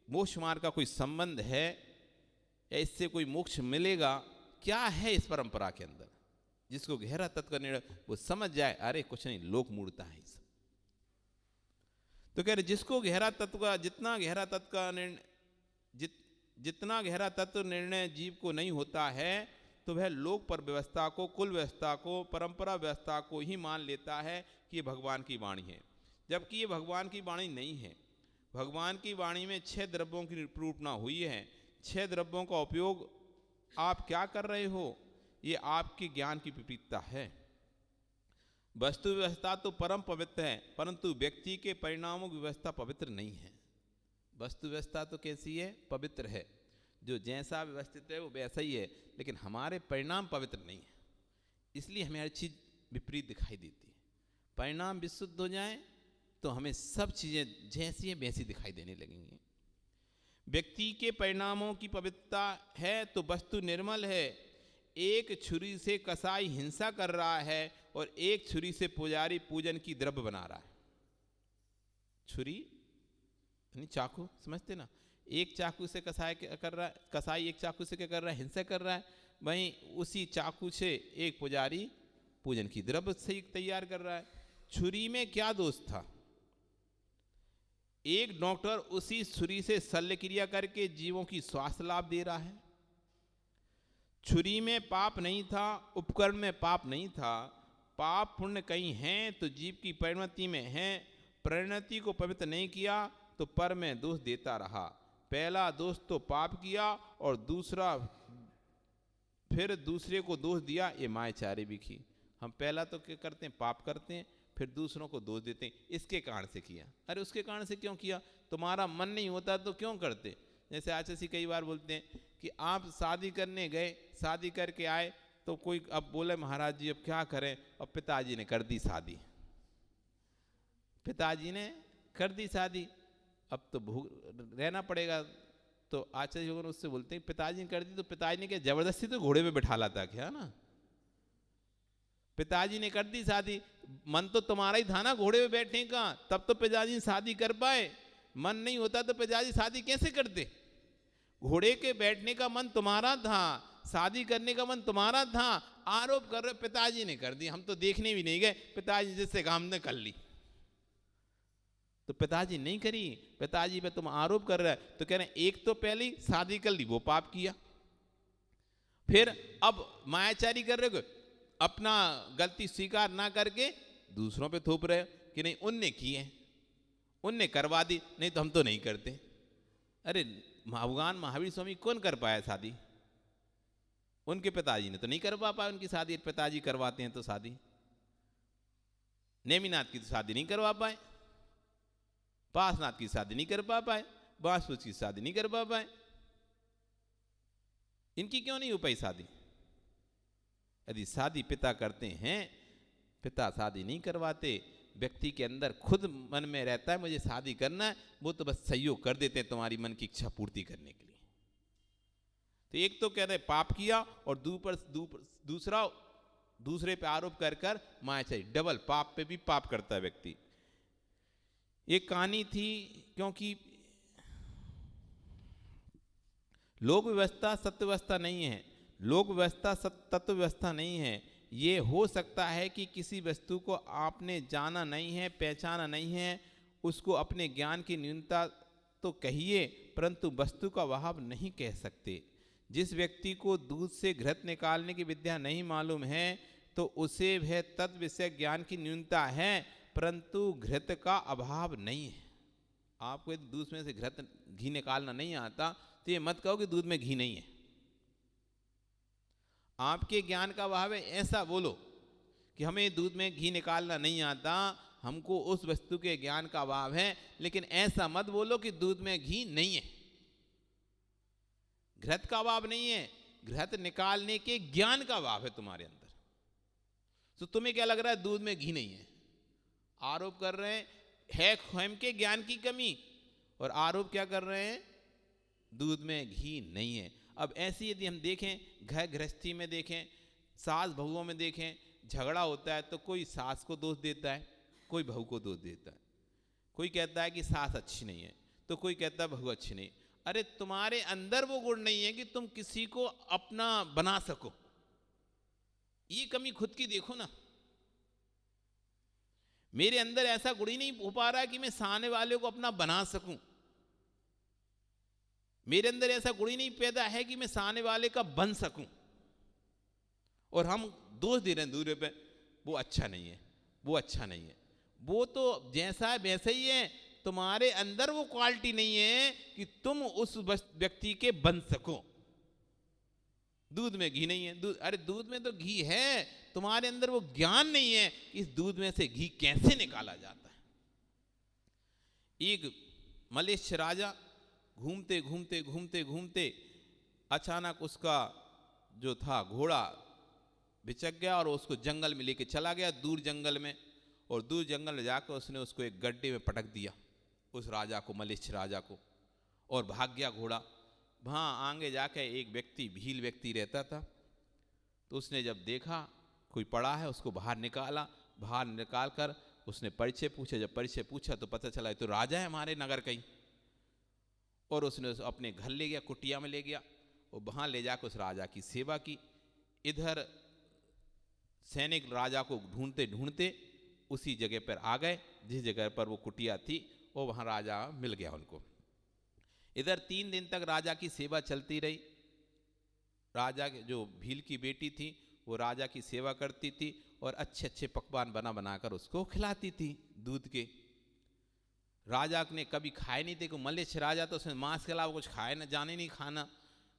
मोक्ष मार्ग का कोई संबंध है, या इससे कोई मोक्ष मिलेगा, क्या है इस परंपरा के अंदर। जिसको गहरा तत्व का निर्णय वो समझ जाए, अरे कुछ नहीं, लोक मूर्ता है सब। तो कह रहे जिसको गहरा तत्व का, जितना गहरा तत्व का निर्णय, जितना गहरा तत्व निर्णय जीव को नहीं होता है, तो वह लोक पर व्यवस्था को, कुल व्यवस्था को, परंपरा व्यवस्था को ही मान लेता है कि ये भगवान की वाणी है, जबकि ये भगवान की वाणी नहीं है। भगवान की वाणी में 6 द्रव्यों की निरूपणा हुई है। 6 द्रव्यों का उपयोग आप क्या कर रहे हो, ये आपके ज्ञान की विपरीतता है। वस्तु व्यवस्था तो परम पवित्र है, परंतु व्यक्ति के परिणामों की व्यवस्था पवित्र नहीं है। वस्तु व्यवस्था तो कैसी है, पवित्र है, जो जैसा व्यवस्थित है वो वैसा ही है, लेकिन हमारे परिणाम पवित्र नहीं है, इसलिए हमें हर चीज़ विपरीत दिखाई देती है। परिणाम विशुद्ध हो जाए तो हमें सब चीज़ें जैसी हैं वैसी दिखाई देने लगेंगी। व्यक्ति के परिणामों की पवित्रता है तो वस्तु निर्मल है। एक छुरी से कसाई हिंसा कर रहा है और एक छुरी से पुजारी पूजन की द्रव्य बना रहा है। छुरी यानी चाकू, समझते ना, एक चाकू से कसाई कर रहा है, कसाई एक चाकू से क्या कर रहा है, हिंसा कर रहा है। वहीं उसी चाकू से एक पुजारी पूजन की द्रव्य से तैयार कर रहा है। छुरी में क्या दोष था? एक डॉक्टर उसी छुरी से शल्य क्रिया करके जीवों की स्वास्थ्य लाभ दे रहा है। छुरी में पाप नहीं था, उपकरण में पाप नहीं था। पाप पुण्य कहीं हैं तो जीव की परिणति में है। परिणति को पवित्र नहीं किया तो पर में दोष देता रहा। पहला दोष तो पाप किया और दूसरा फिर दूसरे को दोष दिया, ये मायाचारी भी की। हम पहला तो क्या करते हैं, पाप करते हैं, फिर दूसरों को दोष देते हैं, इसके कारण से किया। अरे उसके कारण से क्यों किया? तुम्हारा मन नहीं होता तो क्यों करते? जैसे आचार्य कई बार बोलते हैं कि आप शादी करने गए, शादी करके आए तो कोई अब बोले महाराज जी अब क्या करें, और पिताजी ने कर दी शादी, पिताजी ने कर दी शादी, अब तो रहना पड़ेगा। तो आचार्य लोग उससे बोलते हैं पिताजी ने कर दी तो पिताजी ने क्या जबरदस्ती तो घोड़े पे बैठा लाता क्या ना? पिताजी ने कर दी शादी, मन तो तुम्हारा ही था ना घोड़े पे बैठने का, तब तो पिताजी शादी कर पाए। मन नहीं होता तो पिताजी शादी कैसे करते? घोड़े के बैठने का मन तुम्हारा था, शादी करने का मन तुम्हारा था। आरोप कर रहे पिताजी ने कर दी, हम तो देखने भी नहीं गए, पिताजी जिससे काम ने कर ली। तो पिताजी नहीं करी, पिताजी पे तुम आरोप कर रहे हैं। तो कह रहे हैं एक तो पहले शादी कर ली, वो पाप किया, फिर अब मायाचारी कर रहे हो, अपना गलती स्वीकार ना करके दूसरों पे थोप रहे कि नहीं उनने किए, उनने करवा दी, नहीं तो हम तो नहीं करते। अरे भगवान महावीर स्वामी कौन कर पाया शादी? उनके पिताजी ने तो नहीं करवा पाया उनकी शादी। पिताजी करवाते हैं तो शादी, नेमिनाथ की तो शादी नहीं करवा पाए। पार्श्वनाथ की शादी नहीं कर पा पाए, बांसुर की शादी नहीं कर पा पाए। इनकी क्यों नहीं हो पाई शादी? यदि शादी पिता करते हैं, पिता शादी नहीं करवाते, व्यक्ति के अंदर खुद मन में रहता है मुझे शादी करना है, वो तो बस सहयोग कर देते हैं तुम्हारी मन की इच्छा पूर्ति करने के लिए। तो एक तो कह रहे पाप किया, और दूसरा दूसरे पे आरोप कर कर माया चाहिए, डबल पाप पे भी पाप करता है व्यक्ति। एक कहानी थी, क्योंकि लोक व्यवस्था सत्य व्यवस्था नहीं है, लोक व्यवस्था तत्व व्यवस्था नहीं है। ये हो सकता है कि किसी वस्तु को आपने जाना नहीं है, पहचाना नहीं है, उसको अपने ज्ञान की न्यूनता तो कहिए, परंतु वस्तु का अभाव नहीं कह सकते। जिस व्यक्ति को दूध से घृत निकालने की विद्या नहीं मालूम है, तो उसे वह तत्व विषय ज्ञान की न्यूनता है, परंतु घृत का अभाव नहीं है। आपको यदि दूध में से घृत घी निकालना नहीं आता, तो ये मत कहो कि दूध में घी नहीं है। आपके ज्ञान का अभाव है, ऐसा बोलो कि हमें दूध में घी निकालना नहीं आता, हमको उस वस्तु के ज्ञान का अभाव है। लेकिन ऐसा मत बोलो कि दूध में घी नहीं है। घृत का अभाव नहीं है, घृत निकालने के ज्ञान का अभाव है तुम्हारे अंदर। तो तुम्हें क्या लग रहा है दूध में घी नहीं है, आरोप कर रहे हैं है स्वयं के ज्ञान की कमी, और आरोप क्या कर रहे हैं, दूध में घी नहीं है। अब ऐसी यदि हम देखें, घर गृहस्थी में देखें, सास बहुओं में देखें, झगड़ा होता है तो कोई सास को दोष देता है, कोई बहू को दोष देता है। कोई कहता है कि सास अच्छी नहीं है, तो कोई कहता है बहू अच्छी नहीं। अरे तुम्हारे अंदर वो गुण नहीं है कि तुम किसी को अपना बना सको। ये कमी खुद की देखो ना। मेरे अंदर ऐसा गुण ही नहीं हो पा रहा है कि मैं सामने वाले को अपना बना सकूं। मेरे अंदर ऐसा गुण ही नहीं पैदा है कि मैं सामने वाले का बन सकूं, और हम दोष दे रहे हैं दूसरे पे, वो अच्छा नहीं है, वो अच्छा नहीं है। वो तो जैसा है वैसा ही है, तुम्हारे अंदर वो क्वालिटी नहीं है कि तुम उस व्यक्ति के बन सको। दूध में घी नहीं है, अरे दूध में तो घी है, तुम्हारे अंदर वो ज्ञान नहीं है कि इस दूध में से घी कैसे निकाला जाता है। एक मलेच्छ राजा घूमते घूमते घूमते घूमते अचानक उसका जो था घोड़ा बिचक गया, और उसको जंगल में लेके चला गया, दूर जंगल में। और दूर जंगल में जाकर उसने उसको एक गड्ढे में पटक दिया, उस राजा को, मलेच्छ राजा को, और भाग गया घोड़ा। वहाँ आगे जाकर एक व्यक्ति, भील व्यक्ति रहता था, तो उसने जब देखा कोई पड़ा है, उसको बाहर निकाला। बाहर निकाल कर उसने परिचय पूछा। जब परिचय पूछा तो पता चला तो राजा है हमारे नगर का ही। और उसने अपने घर ले गया, कुटिया में ले गया, और वहाँ ले जाकर उस राजा की सेवा की। इधर सैनिक राजा को ढूंढते ढूंढते उसी जगह पर आ गए जिस जगह पर वो कुटिया थी, और वहाँ राजा मिल गया उनको। इधर 3 दिन तक राजा की सेवा चलती रही। राजा के जो भील की बेटी थी वो राजा की सेवा करती थी, और अच्छे अच्छे पकवान बना बनाकर उसको खिलाती थी दूध के। राजा ने कभी खाए नहीं थे, को मलेच्छ राजा तो उसने मांस के अलावा कुछ खाए ना, जाने नहीं खाना,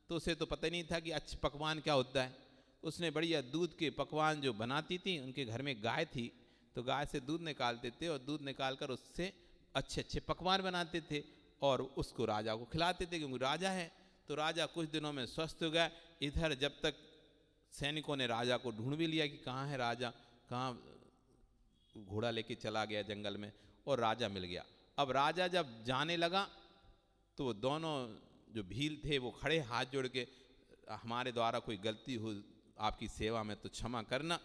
तो उसे तो पता नहीं था कि अच्छे पकवान क्या होता है। उसने बढ़िया दूध के पकवान जो बनाती थी, उनके घर में गाय थी, तो गाय से दूध निकालते थे, और दूध निकाल कर उससे अच्छे अच्छे पकवान बनाते थे, और उसको राजा को खिलाते थे, क्योंकि राजा है। तो राजा कुछ दिनों में स्वस्थ हो गया। इधर जब तक सैनिकों ने राजा को ढूंढ भी लिया कि कहाँ है राजा, कहाँ, घोड़ा लेके चला गया जंगल में, और राजा मिल गया। अब राजा जब जाने लगा तो वो दोनों जो भील थे वो खड़े हाथ जोड़ के, हमारे द्वारा कोई गलती हो आपकी सेवा में तो क्षमा करना।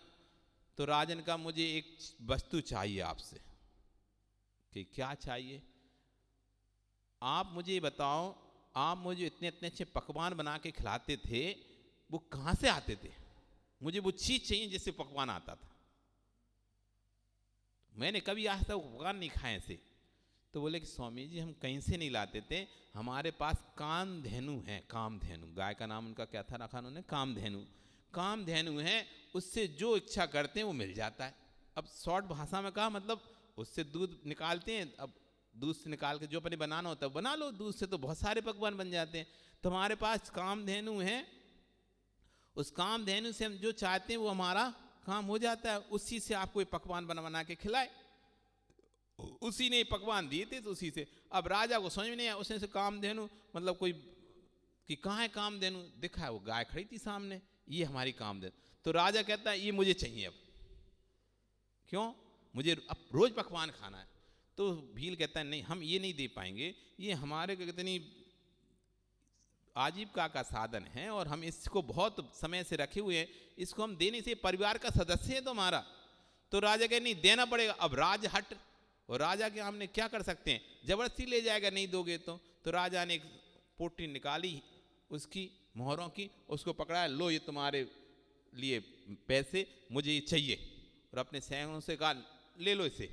तो राजन का मुझे एक वस्तु चाहिए आपसे। कि क्या चाहिए? आप मुझे बताओ, आप मुझे इतने इतने अच्छे पकवान बना के खिलाते थे, वो कहाँ से आते थे? मुझे वो चीज़ चाहिए जिससे पकवान आता था। मैंने कभी आज तक पकवान नहीं खाए ऐसे। तो बोले कि स्वामी जी हम कहीं से नहीं लाते थे, हमारे पास कामधेनु है। कामधेनु, गाय का नाम उनका क्या था रखा उन्होंने? कामधेनु। कामधेनु है, उससे जो इच्छा करते हैं वो मिल जाता है। अब शॉर्ट भाषा में कहा, मतलब उससे दूध निकालते हैं, अब दूध से निकाल के जो अपने बनाना होता है बना लो, दूध से तो बहुत सारे पकवान बन जाते हैं। तो हमारे पास कामधेनु है, उस कामधेनु से हम जो चाहते हैं वो हमारा काम हो जाता है, उसी से आपको ये पकवान बना बना के खिलाए। उसी ने पकवान दिए थे तो उसी से। अब राजा को समझ में नहीं आया, उसने से कामधेनु मतलब कोई कि कहाँ है कामधेनु, दिखा है वो गाय खड़ी थी सामने, ये हमारी कामधेनु। तो राजा कहता है ये मुझे चाहिए अब, क्यों, मुझे अब रोज पकवान खाना है। तो भील कहता है नहीं हम ये नहीं दे पाएंगे, ये हमारे कितनी आजीविका का साधन है और हम इसको बहुत समय से रखे हुए हैं, इसको हम देने से परिवार का सदस्य है तुम्हारा। तो राजा कहे नहीं देना पड़ेगा। अब राज हट, और राजा के हमने क्या कर सकते हैं, जबरदस्ती ले जाएगा नहीं दोगे तो राजा ने एक पोटली निकाली उसकी मोहरों की, उसको पकड़ाया, लो ये तुम्हारे लिए पैसे, मुझे ये चाहिए, और अपने सैनिकों से कहा ले लो इसे।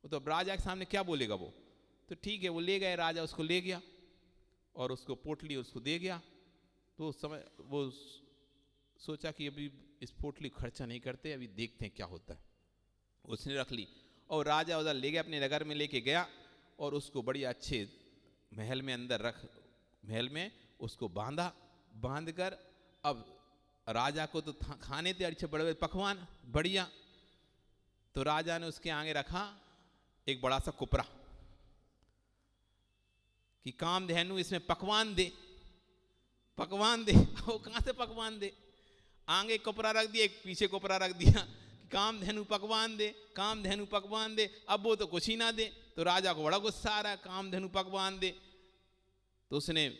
तो अब राजा के सामने क्या बोलेगा वो, तो ठीक है वो ले गए, राजा उसको ले गया और उसको पोटली उसको दे गया। तो उस समय वो सोचा कि अभी इस पोटली खर्चा नहीं करते, अभी देखते हैं क्या होता है। उसने रख ली और राजा उधर ले गया, अपने नगर में लेके गया और उसको बड़ी अच्छे महल में अंदर महल में उसको बांध कर, अब राजा को तो खाने थे अच्छे बड़े बड़े पकवान बढ़िया। तो राजा ने उसके आगे रखा एक बड़ा सा कुपरा कि कामधेनु इसमें पकवान दे। वो कहाँ से पकवान दे, आगे कपड़ा रख दिया, एक पीछे कपड़ा रख दिया, कामधेनु पकवान दे, कामधेनु पकवान दे। अब वो तो कुछ ही ना दे, तो राजा को बड़ा गुस्सा आ रहा है, कामधेनु पकवान दे। तो उसने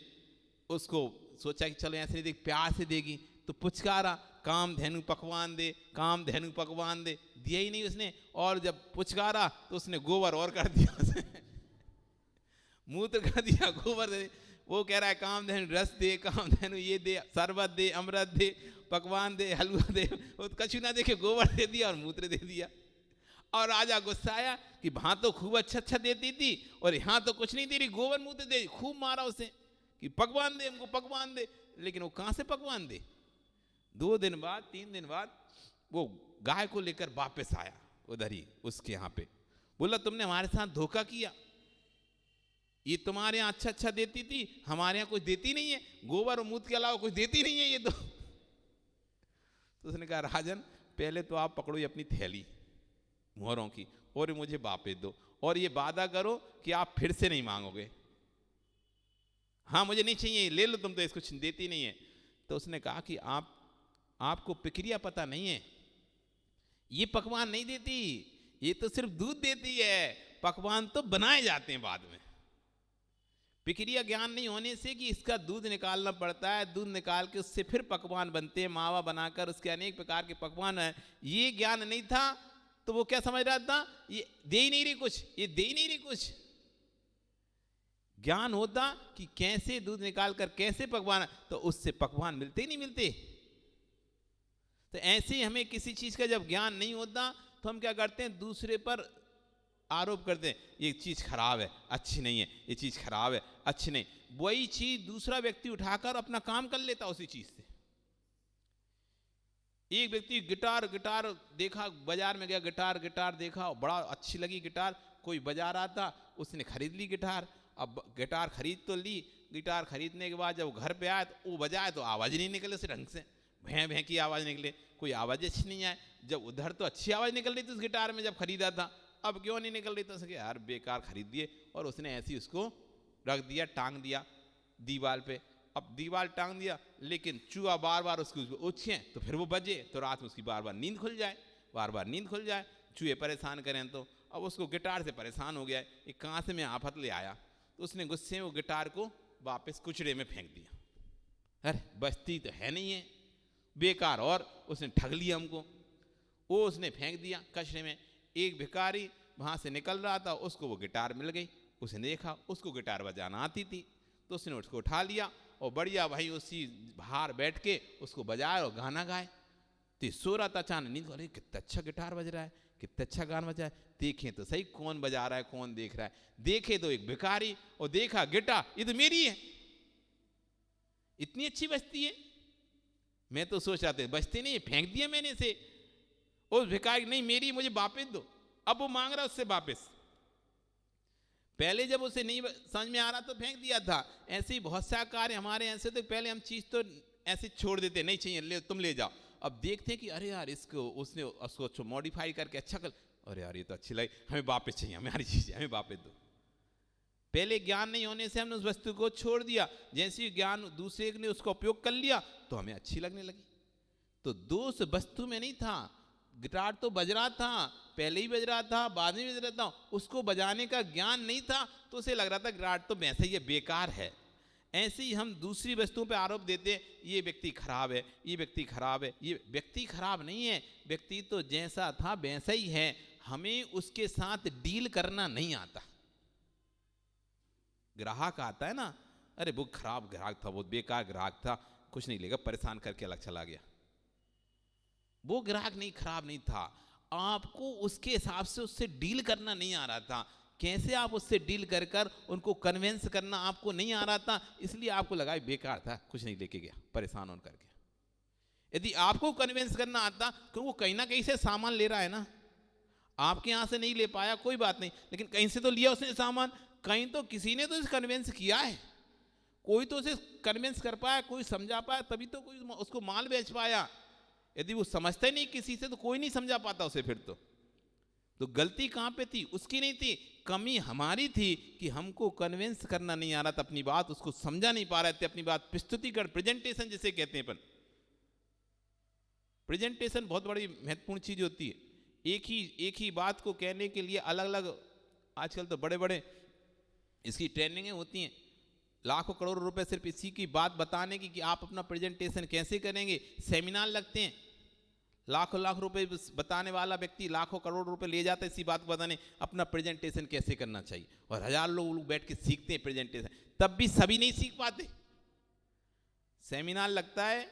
उसको सोचा कि चलो ऐसे नहीं देख, प्यार से देगी, तो पुचकारा कामधेनु पकवान दे, कामधेनु पकवान दे, दिया ही नहीं उसने। और जब पुचकारा तो उसने गोबर और कर दिया मूत्र कर दिया, गोबर दे। वो कह रहा है कामधेनु रस दे, कामधेनु ये दे, शरबत दे, अमृत दे, पकवान दे, हलवा दे, वो कछु ना देखे गोबर दे दिया और मूत्र दे दिया। और राजा गुस्सा आया कि वहां तो खूब अच्छा देती थी और यहाँ तो कुछ नहीं दे रही, गोबर मूत्र दे। खूब मारा उसे कि पकवान दे, हमको पकवान दे। लेकिन वो कहाँ से पकवान दे। 2 दिन बाद 3 दिन बाद वो गाय को लेकर वापस आया उधर ही उसके यहाँ पे, बोला तुमने हमारे साथ धोखा किया, ये तुम्हारे यहाँ अच्छा देती थी, हमारे यहाँ कुछ देती नहीं है, गोबर और मूत्र के अलावा कुछ देती नहीं है ये तो उसने कहा राजन पहले तो आप पकड़ो ये अपनी थैली मोहरों की और मुझे वापस दो, और ये वादा करो कि आप फिर से नहीं मांगोगे। हाँ मुझे नहीं चाहिए, ले लो, तुम तो इसको देती नहीं है। तो उसने कहा कि आपको प्रक्रिया पता नहीं है, ये पकवान नहीं देती, ये तो सिर्फ दूध देती है, पकवान तो बनाए जाते हैं बाद में। प्रक्रिया ज्ञान नहीं होने से कि इसका दूध निकालना पड़ता है, दूध निकाल के उससे फिर पकवान बनते हैं, मावा बनाकर उसके अनेक प्रकार के पकवान है, ये ज्ञान नहीं था। तो वो क्या समझ रहा था, ये दे ही नहीं रही कुछ, ये दे ही नहीं रही कुछ। ज्ञान होता कि कैसे दूध निकाल कर कैसे पकवान, तो उससे पकवान मिलते ही नहीं मिलते। तो ऐसे हमें किसी चीज का जब ज्ञान नहीं होता तो हम क्या करते हैं, दूसरे पर आरोप करते हैं, ये चीज खराब है, अच्छी नहीं है, ये चीज खराब है, अच्छी नहीं। वही चीज दूसरा व्यक्ति उठाकर अपना काम कर लेता उसी चीज से। एक व्यक्ति गिटार देखा, बाजार में गया, गिटार देखा, बड़ा अच्छी लगी गिटार, कोई बजा रहा था, उसने खरीद ली गिटार। अब गिटार खरीद तो ली, गिटार खरीदने के बाद जब घर पे आया तो वो बजाए तो आवाज नहीं निकले उस ढंग से, भैं भैं की आवाज निकले, कोई आवाज अच्छी नहीं आए। जब उधर तो अच्छी आवाज निकल रही थी उस गिटार में जब खरीदा था, अब क्यों नहीं निकल रही, तो उसने यार बेकार खरीद दिए, और उसने ऐसे ही उसको रख दिया, टांग दिया दीवार पे। अब दीवार टांग दिया, लेकिन चूहा बार बार उसको उछे तो फिर वो बजे, तो रात में उसकी बार बार नींद खुल जाए, चूहे परेशान करें तो। अब उसको गिटार से परेशान हो गया, एक कहाँ से मैं आफत ले आया, तो उसने गुस्से में वो गिटार को वापस कुचड़े में फेंक दिया। अरे बचती तो है नहीं है, बेकार, और उसने ठग लिया हमको। वो उसने फेंक दिया कचरे में। एक भिखारी वहाँ से निकल रहा था, उसको वो गिटार मिल गई, उसने देखा उसको गिटार बजाना आती थी, तो उसने उसको उठा लिया और बढ़िया भाई उसी बाहर बैठ के उसको बजाया और गाना गाए। तो सो रहा था, अचानक नींद, अरे कितना अच्छा गिटार बज रहा है, कितना अच्छा गाना बजा है, देखें तो सही कौन बजा रहा है, कौन देख रहा है। देखे तो एक भिखारी, और देखा गिटार, ये तो मेरी है, इतनी अच्छी बजती है। मैं तो सोच रहा था बजती नहीं, फेंक दिया मैंने से। उस भिखारी नहीं, मेरी, मुझे वापस दो। अब वो मांग रहा उससे वापस। पहले जब उसे नहीं समझ में आ रहा तो फेंक दिया था। ऐसे ही बहुत सा कार्य हमारे ऐसे, तो पहले हम चीज तो ऐसे छोड़ देते, नहीं चाहिए, तुम ले जाओ। अब देखते हैं कि अरे यार इसको उसने उसको मॉडिफाई करके अच्छा कर, और यार ये तो अच्छी लगी, हमें वापस चाहिए, हमारी चीज़ है, हमें वापस दो। पहले ज्ञान नहीं होने से हमने उस वस्तु को छोड़ दिया, जैसे ही ज्ञान दूसरे ने उसका उपयोग कर लिया तो हमें अच्छी लगने लगी। तो दोष वस्तु में नहीं था, गिटार तो बज रहा था, पहले ही बज रहा था, बाद में बज रहा था, उसको बजाने का ज्ञान नहीं था तो उसे लग रहा था गिटार तो वैसे ही है, बेकार है। ऐसे ही हम दूसरी वस्तुओं पे आरोप देते हैं, ये व्यक्ति खराब है, ये व्यक्ति खराब है। ये व्यक्ति खराब नहीं है, व्यक्ति तो जैसा था वैसा ही है, हमें उसके साथ डील करना नहीं आता। ग्राहक आता है ना, अरे वो खराब ग्राहक था, वो बेकार ग्राहक था, कुछ नहीं लेगा, परेशान करके अलग चला गया। वो ग्राहक नहीं, खराब नहीं था, आपको उसके हिसाब से उससे डील करना नहीं आ रहा था। कैसे आप उससे डील कर कर उनको कन्विंस करना आपको नहीं आ रहा था, इसलिए आपको लगा बेकार था, कुछ नहीं लेके गया, परेशान होकर गया। यदि आपको कन्विंस करना आता, क्योंकि वो कहीं ना कहीं से सामान ले रहा है ना, आपके यहाँ से नहीं ले पाया कोई बात नहीं, लेकिन कहीं से तो लिया उसने सामान, कहीं तो किसी ने तो इसे कन्विंस किया है, कोई तो उसे कन्विंस कर पाया, कोई समझा पाया, तभी तो कोई उसको माल बेच पाया। यदि वो समझते नहीं किसी से तो कोई नहीं समझा पाता उसे। फिर तो गलती कहाँ पे थी? उसकी नहीं थी, कमी हमारी थी कि हमको कन्विंस करना नहीं आ रहा था अपनी बात, उसको समझा नहीं पा रहे थे अपनी बात। प्रस्तुतिकरण, प्रेजेंटेशन जिसे कहते हैं अपन, प्रेजेंटेशन बहुत बड़ी महत्वपूर्ण चीज होती है। एक ही बात को कहने के लिए अलग अलग, आजकल तो बड़े बड़े इसकी ट्रेनिंगें होती हैं, लाखों करोड़ रुपए सिर्फ इसी की बात बताने की कि आप अपना प्रेजेंटेशन कैसे करेंगे। सेमिनार लगते हैं, लाखों लाख रुपए बताने वाला व्यक्ति लाखों करोड़ रुपए ले जाता है इसी बात को बताने, अपना प्रेजेंटेशन कैसे करना चाहिए, और हजार लोग बैठ के सीखते हैं प्रेजेंटेशन, तब भी सभी नहीं सीख पाते। सेमिनार लगता है,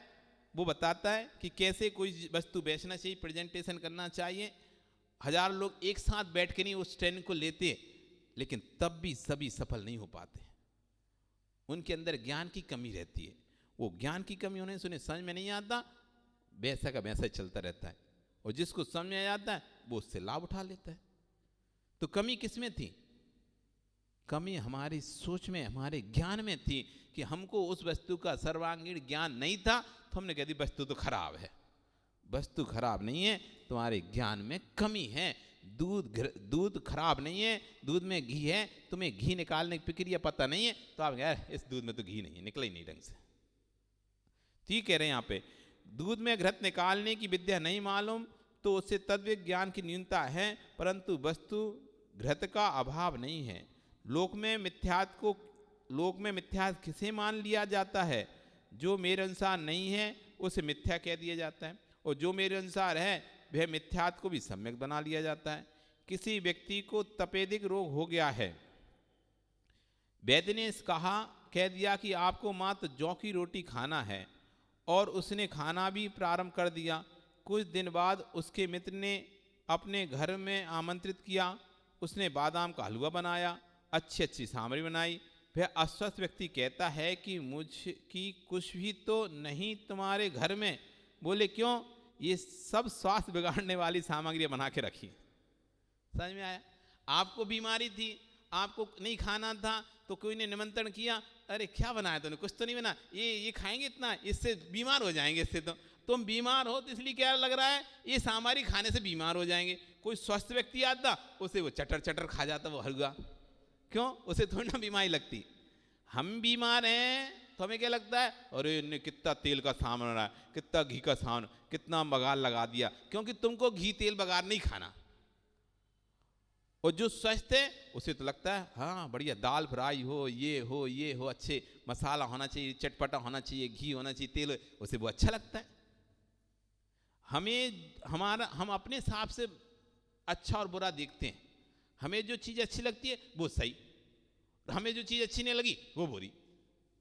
वो बताता है कि कैसे कोई वस्तु बेचना चाहिए, प्रेजेंटेशन करना चाहिए, हजार लोग एक साथ बैठ के नहीं उस ट्रेनिंग को लेते, लेकिन तब भी सभी सफल नहीं हो पाते। उनके अंदर ज्ञान की कमी रहती है, वो ज्ञान की कमी होने से उन्हें समझ में नहीं आता, वैसा का वैसा चलता रहता है, और जिसको समझ में आता है वो उससे लाभ उठा लेता है। तो कमी किसमें थी? कमी हमारी सोच में, हमारे ज्ञान में थी कि हमको उस वस्तु का सर्वांगीण ज्ञान नहीं था, तो हमने कह दी वस्तु तो खराब है। वस्तु खराब नहीं है, तुम्हारे ज्ञान में कमी है। दूध खराब नहीं है, दूध में घी है, तुम्हें घी निकालने की प्रक्रिया पता नहीं है, तो आप यार इस दूध में तो घी नहीं है, निकला ही नहीं ढंग से। ठीक कह रहे हैं यहाँ पे, दूध में घृत निकालने की विद्या नहीं मालूम तो उससे तत्व ज्ञान की न्यूनता है, परंतु वस्तु घृत का अभाव नहीं है। लोक में मिथ्या किसे मान लिया जाता है? जो मेरे अनुसार नहीं है उसे मिथ्या कह दिया जाता है, और जो मेरे अनुसार है वह मिथ्यात्व को भी सम्यक बना लिया जाता है। किसी व्यक्ति को तपेदिक रोग हो गया है, वैद्य ने कह दिया कि आपको मात्र जौ की रोटी खाना है, और उसने खाना भी प्रारंभ कर दिया। कुछ दिन बाद उसके मित्र ने अपने घर में आमंत्रित किया, उसने बादाम का हलवा बनाया, अच्छी अच्छी सामग्री बनाई। वह अस्वस्थ व्यक्ति कहता है कि मुझकी कुछ भी तो नहीं तुम्हारे घर में। बोले क्यों? ये सब स्वास्थ्य बिगाड़ने वाली सामग्री बना के रखी। समझ में आया? आपको बीमारी थी, आपको नहीं खाना था, तो कोई ने निमंत्रण किया, अरे क्या बनाया तुमने? कुछ तो नहीं बना, ये खाएंगे इतना, इससे बीमार हो जाएंगे, इससे तो तुम बीमार हो, तो इसलिए क्या लग रहा है ये सामग्री खाने से बीमार हो जाएंगे। कोई स्वस्थ व्यक्ति आता, उसे वो चटर चटर खा जाता वो हलवा, क्यों? उसे थोड़ी ना बीमारी लगती। हम बीमार हैं तो हमें क्या लगता है, अरे इन्हें कितना तेल का सामान रहा है, कितना घी का सामान, कितना बघार लगा दिया, क्योंकि तुमको घी तेल बघार नहीं खाना। और जो स्वस्थ है उसे तो लगता है हाँ बढ़िया दाल फ्राई हो, ये हो, अच्छे मसाला होना चाहिए, चटपटा होना चाहिए, घी होना चाहिए, तेल, उसे वो अच्छा लगता है। हम अपने हिसाब से अच्छा और बुरा देखते हैं। हमें जो चीज़ अच्छी लगती है वो सही, हमें जो चीज़ अच्छी नहीं लगी वो बुरी।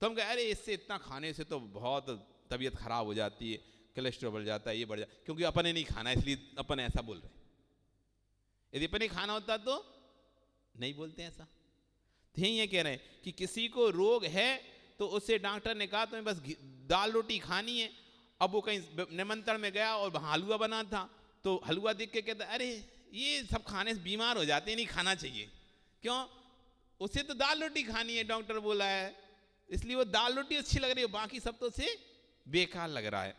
तो हम कहें अरे इससे इतना खाने से तो बहुत तबीयत खराब हो जाती है, कोलेस्ट्रॉल बढ़ जाता है, ये बढ़ जाता है, क्योंकि अपन ने नहीं खाना इसलिए अपन ऐसा बोल रहे हैं। यदि अपन ने खाना होता तो नहीं बोलते ऐसा। तो यही ये कह रहे हैं कि किसी को रोग है तो उससे डॉक्टर ने कहा तुम्हें बस दाल रोटी खानी है। अब वो कहीं निमंत्रण में गया और वहाँ हलवा बना था, तो हलवा देख के कहता अरे ये सब खाने से बीमार हो जाते हैं, नहीं खाना चाहिए। क्यों? उसे तो दाल रोटी खानी है, डॉक्टर बोला है, इसलिए वो दाल रोटी अच्छी लग रही है, बाकी सब तो उसे बेकार लग रहा है।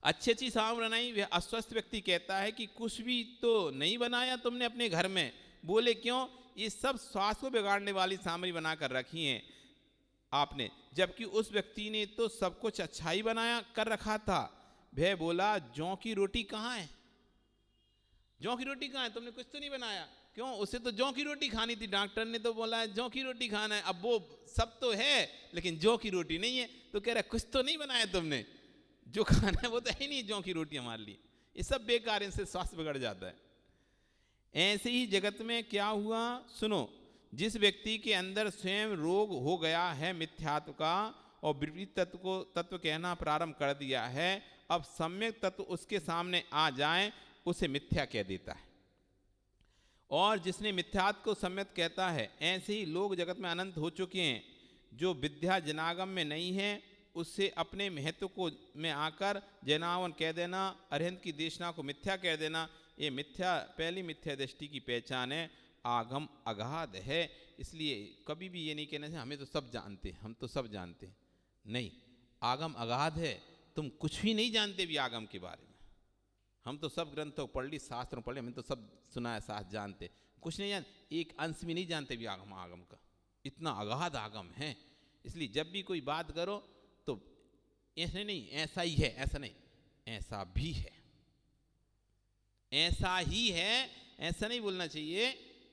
अच्छी अच्छी सामग्री बनाई। वह अस्वस्थ व्यक्ति कहता है कि कुछ भी तो नहीं बनाया तुमने अपने घर में। बोले क्यों? ये सब स्वास्थ्य को बिगाड़ने वाली सामग्री बनाकर रखी है आपने, जबकि उस व्यक्ति ने तो सब कुछ अच्छा ही बनाया कर रखा था। वह बोला जौ की रोटी कहाँ है? जौ की रोटी कहाँ है? तुमने कुछ तो नहीं बनाया। क्यों? उसे तो जौ की रोटी खानी थी, डॉक्टर ने तो बोला है जौ की रोटी खाना है। अब वो सब तो है लेकिन जौ की रोटी नहीं है, तो कह रहा है कुछ तो नहीं बनाया तुमने, जो खाना है वो तो है ही नहीं जौ की रोटी हमारे लिए। ये सब बेकार, इनसे स्वास्थ्य बिगड़ जाता है। ऐसे ही जगत में क्या हुआ सुनो, जिस व्यक्ति के अंदर स्वयं रोग हो गया है मिथ्यात्व का और विपरीत तत्व को तत्व कहना प्रारंभ कर दिया है, अब सम्यक तत्व उसके सामने आ जाए उसे मिथ्या कह देता है। और जिसने मिथ्यात्व को सम्यक कहता है, ऐसे ही लोग जगत में अनंत हो चुके हैं। जो विद्या जनागम में नहीं है उससे अपने महत्व को में आकर जनावन कह देना, अरहंत की देशना को मिथ्या कह देना, ये मिथ्या पहली मिथ्या दृष्टि की पहचान है। आगम अगाध है, इसलिए कभी भी ये नहीं कहना चाहिए हमें तो सब जानते, हम तो सब जानते हैं। नहीं, आगम अगाध है, तुम कुछ भी नहीं जानते भी आगम के बारे में। हम तो सब ग्रंथों पढ़ ली, शास्त्रों पढ़ ली, हमें तो सब सुना है, शास्त्र जानते, कुछ नहीं जानते, एक अंश भी नहीं जानते भी आगम का। इतना अगाध आगम है। इसलिए जब भी कोई बात करो तो ऐसे नहीं ऐसा ही है, ऐसा नहीं, ऐसा भी है, ऐसा ही है, ऐसा नहीं बोलना चाहिए,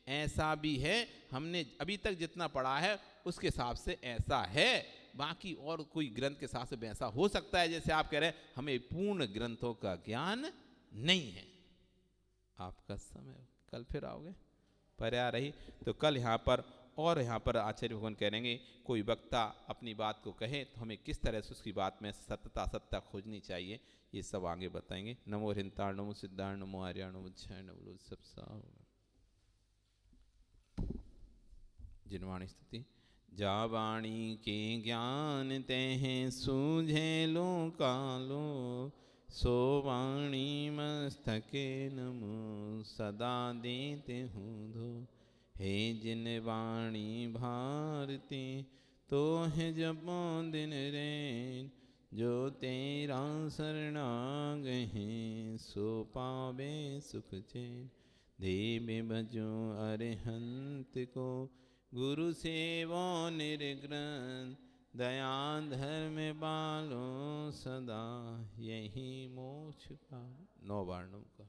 ऐसा भी है। हमने अभी तक जितना पढ़ा है उसके हिसाब से ऐसा है, बाकी और कोई ग्रंथ के हिसाब से वैसा हो सकता है। जैसे आप कह रहे हैं हमें पूर्ण ग्रंथों का ज्ञान नहीं है। आपका समय कल फिर आओगे पर्या रही तो कल यहाँ पर, और यहाँ पर आचार्य भगवान कहेंगे कोई वक्ता अपनी बात को कहे तो हमें किस तरह से उसकी बात में सत्ता खोजनी चाहिए, ये सब आगे बताएंगे। नमो हरिंताण, नमो सिद्धाण, नमो आर्याण, नमो छायण, नमो सब सा। जिनवाणी स्तुति। जा वाणी के ज्ञान तेह सूझे लो कालो, सो वाणी मस्तके नमो सदा देते हूँ धो। हे जिन वाणी भारती तो है जपो दिन रैन, जो तेरा शरणाग है सो पावे सुख चैन। देव भजो अरहंत को गुरु सेवो निर्ग्रंथ, दया धर्म बालो सदा यही मोक्ष का। 9 वर्णों का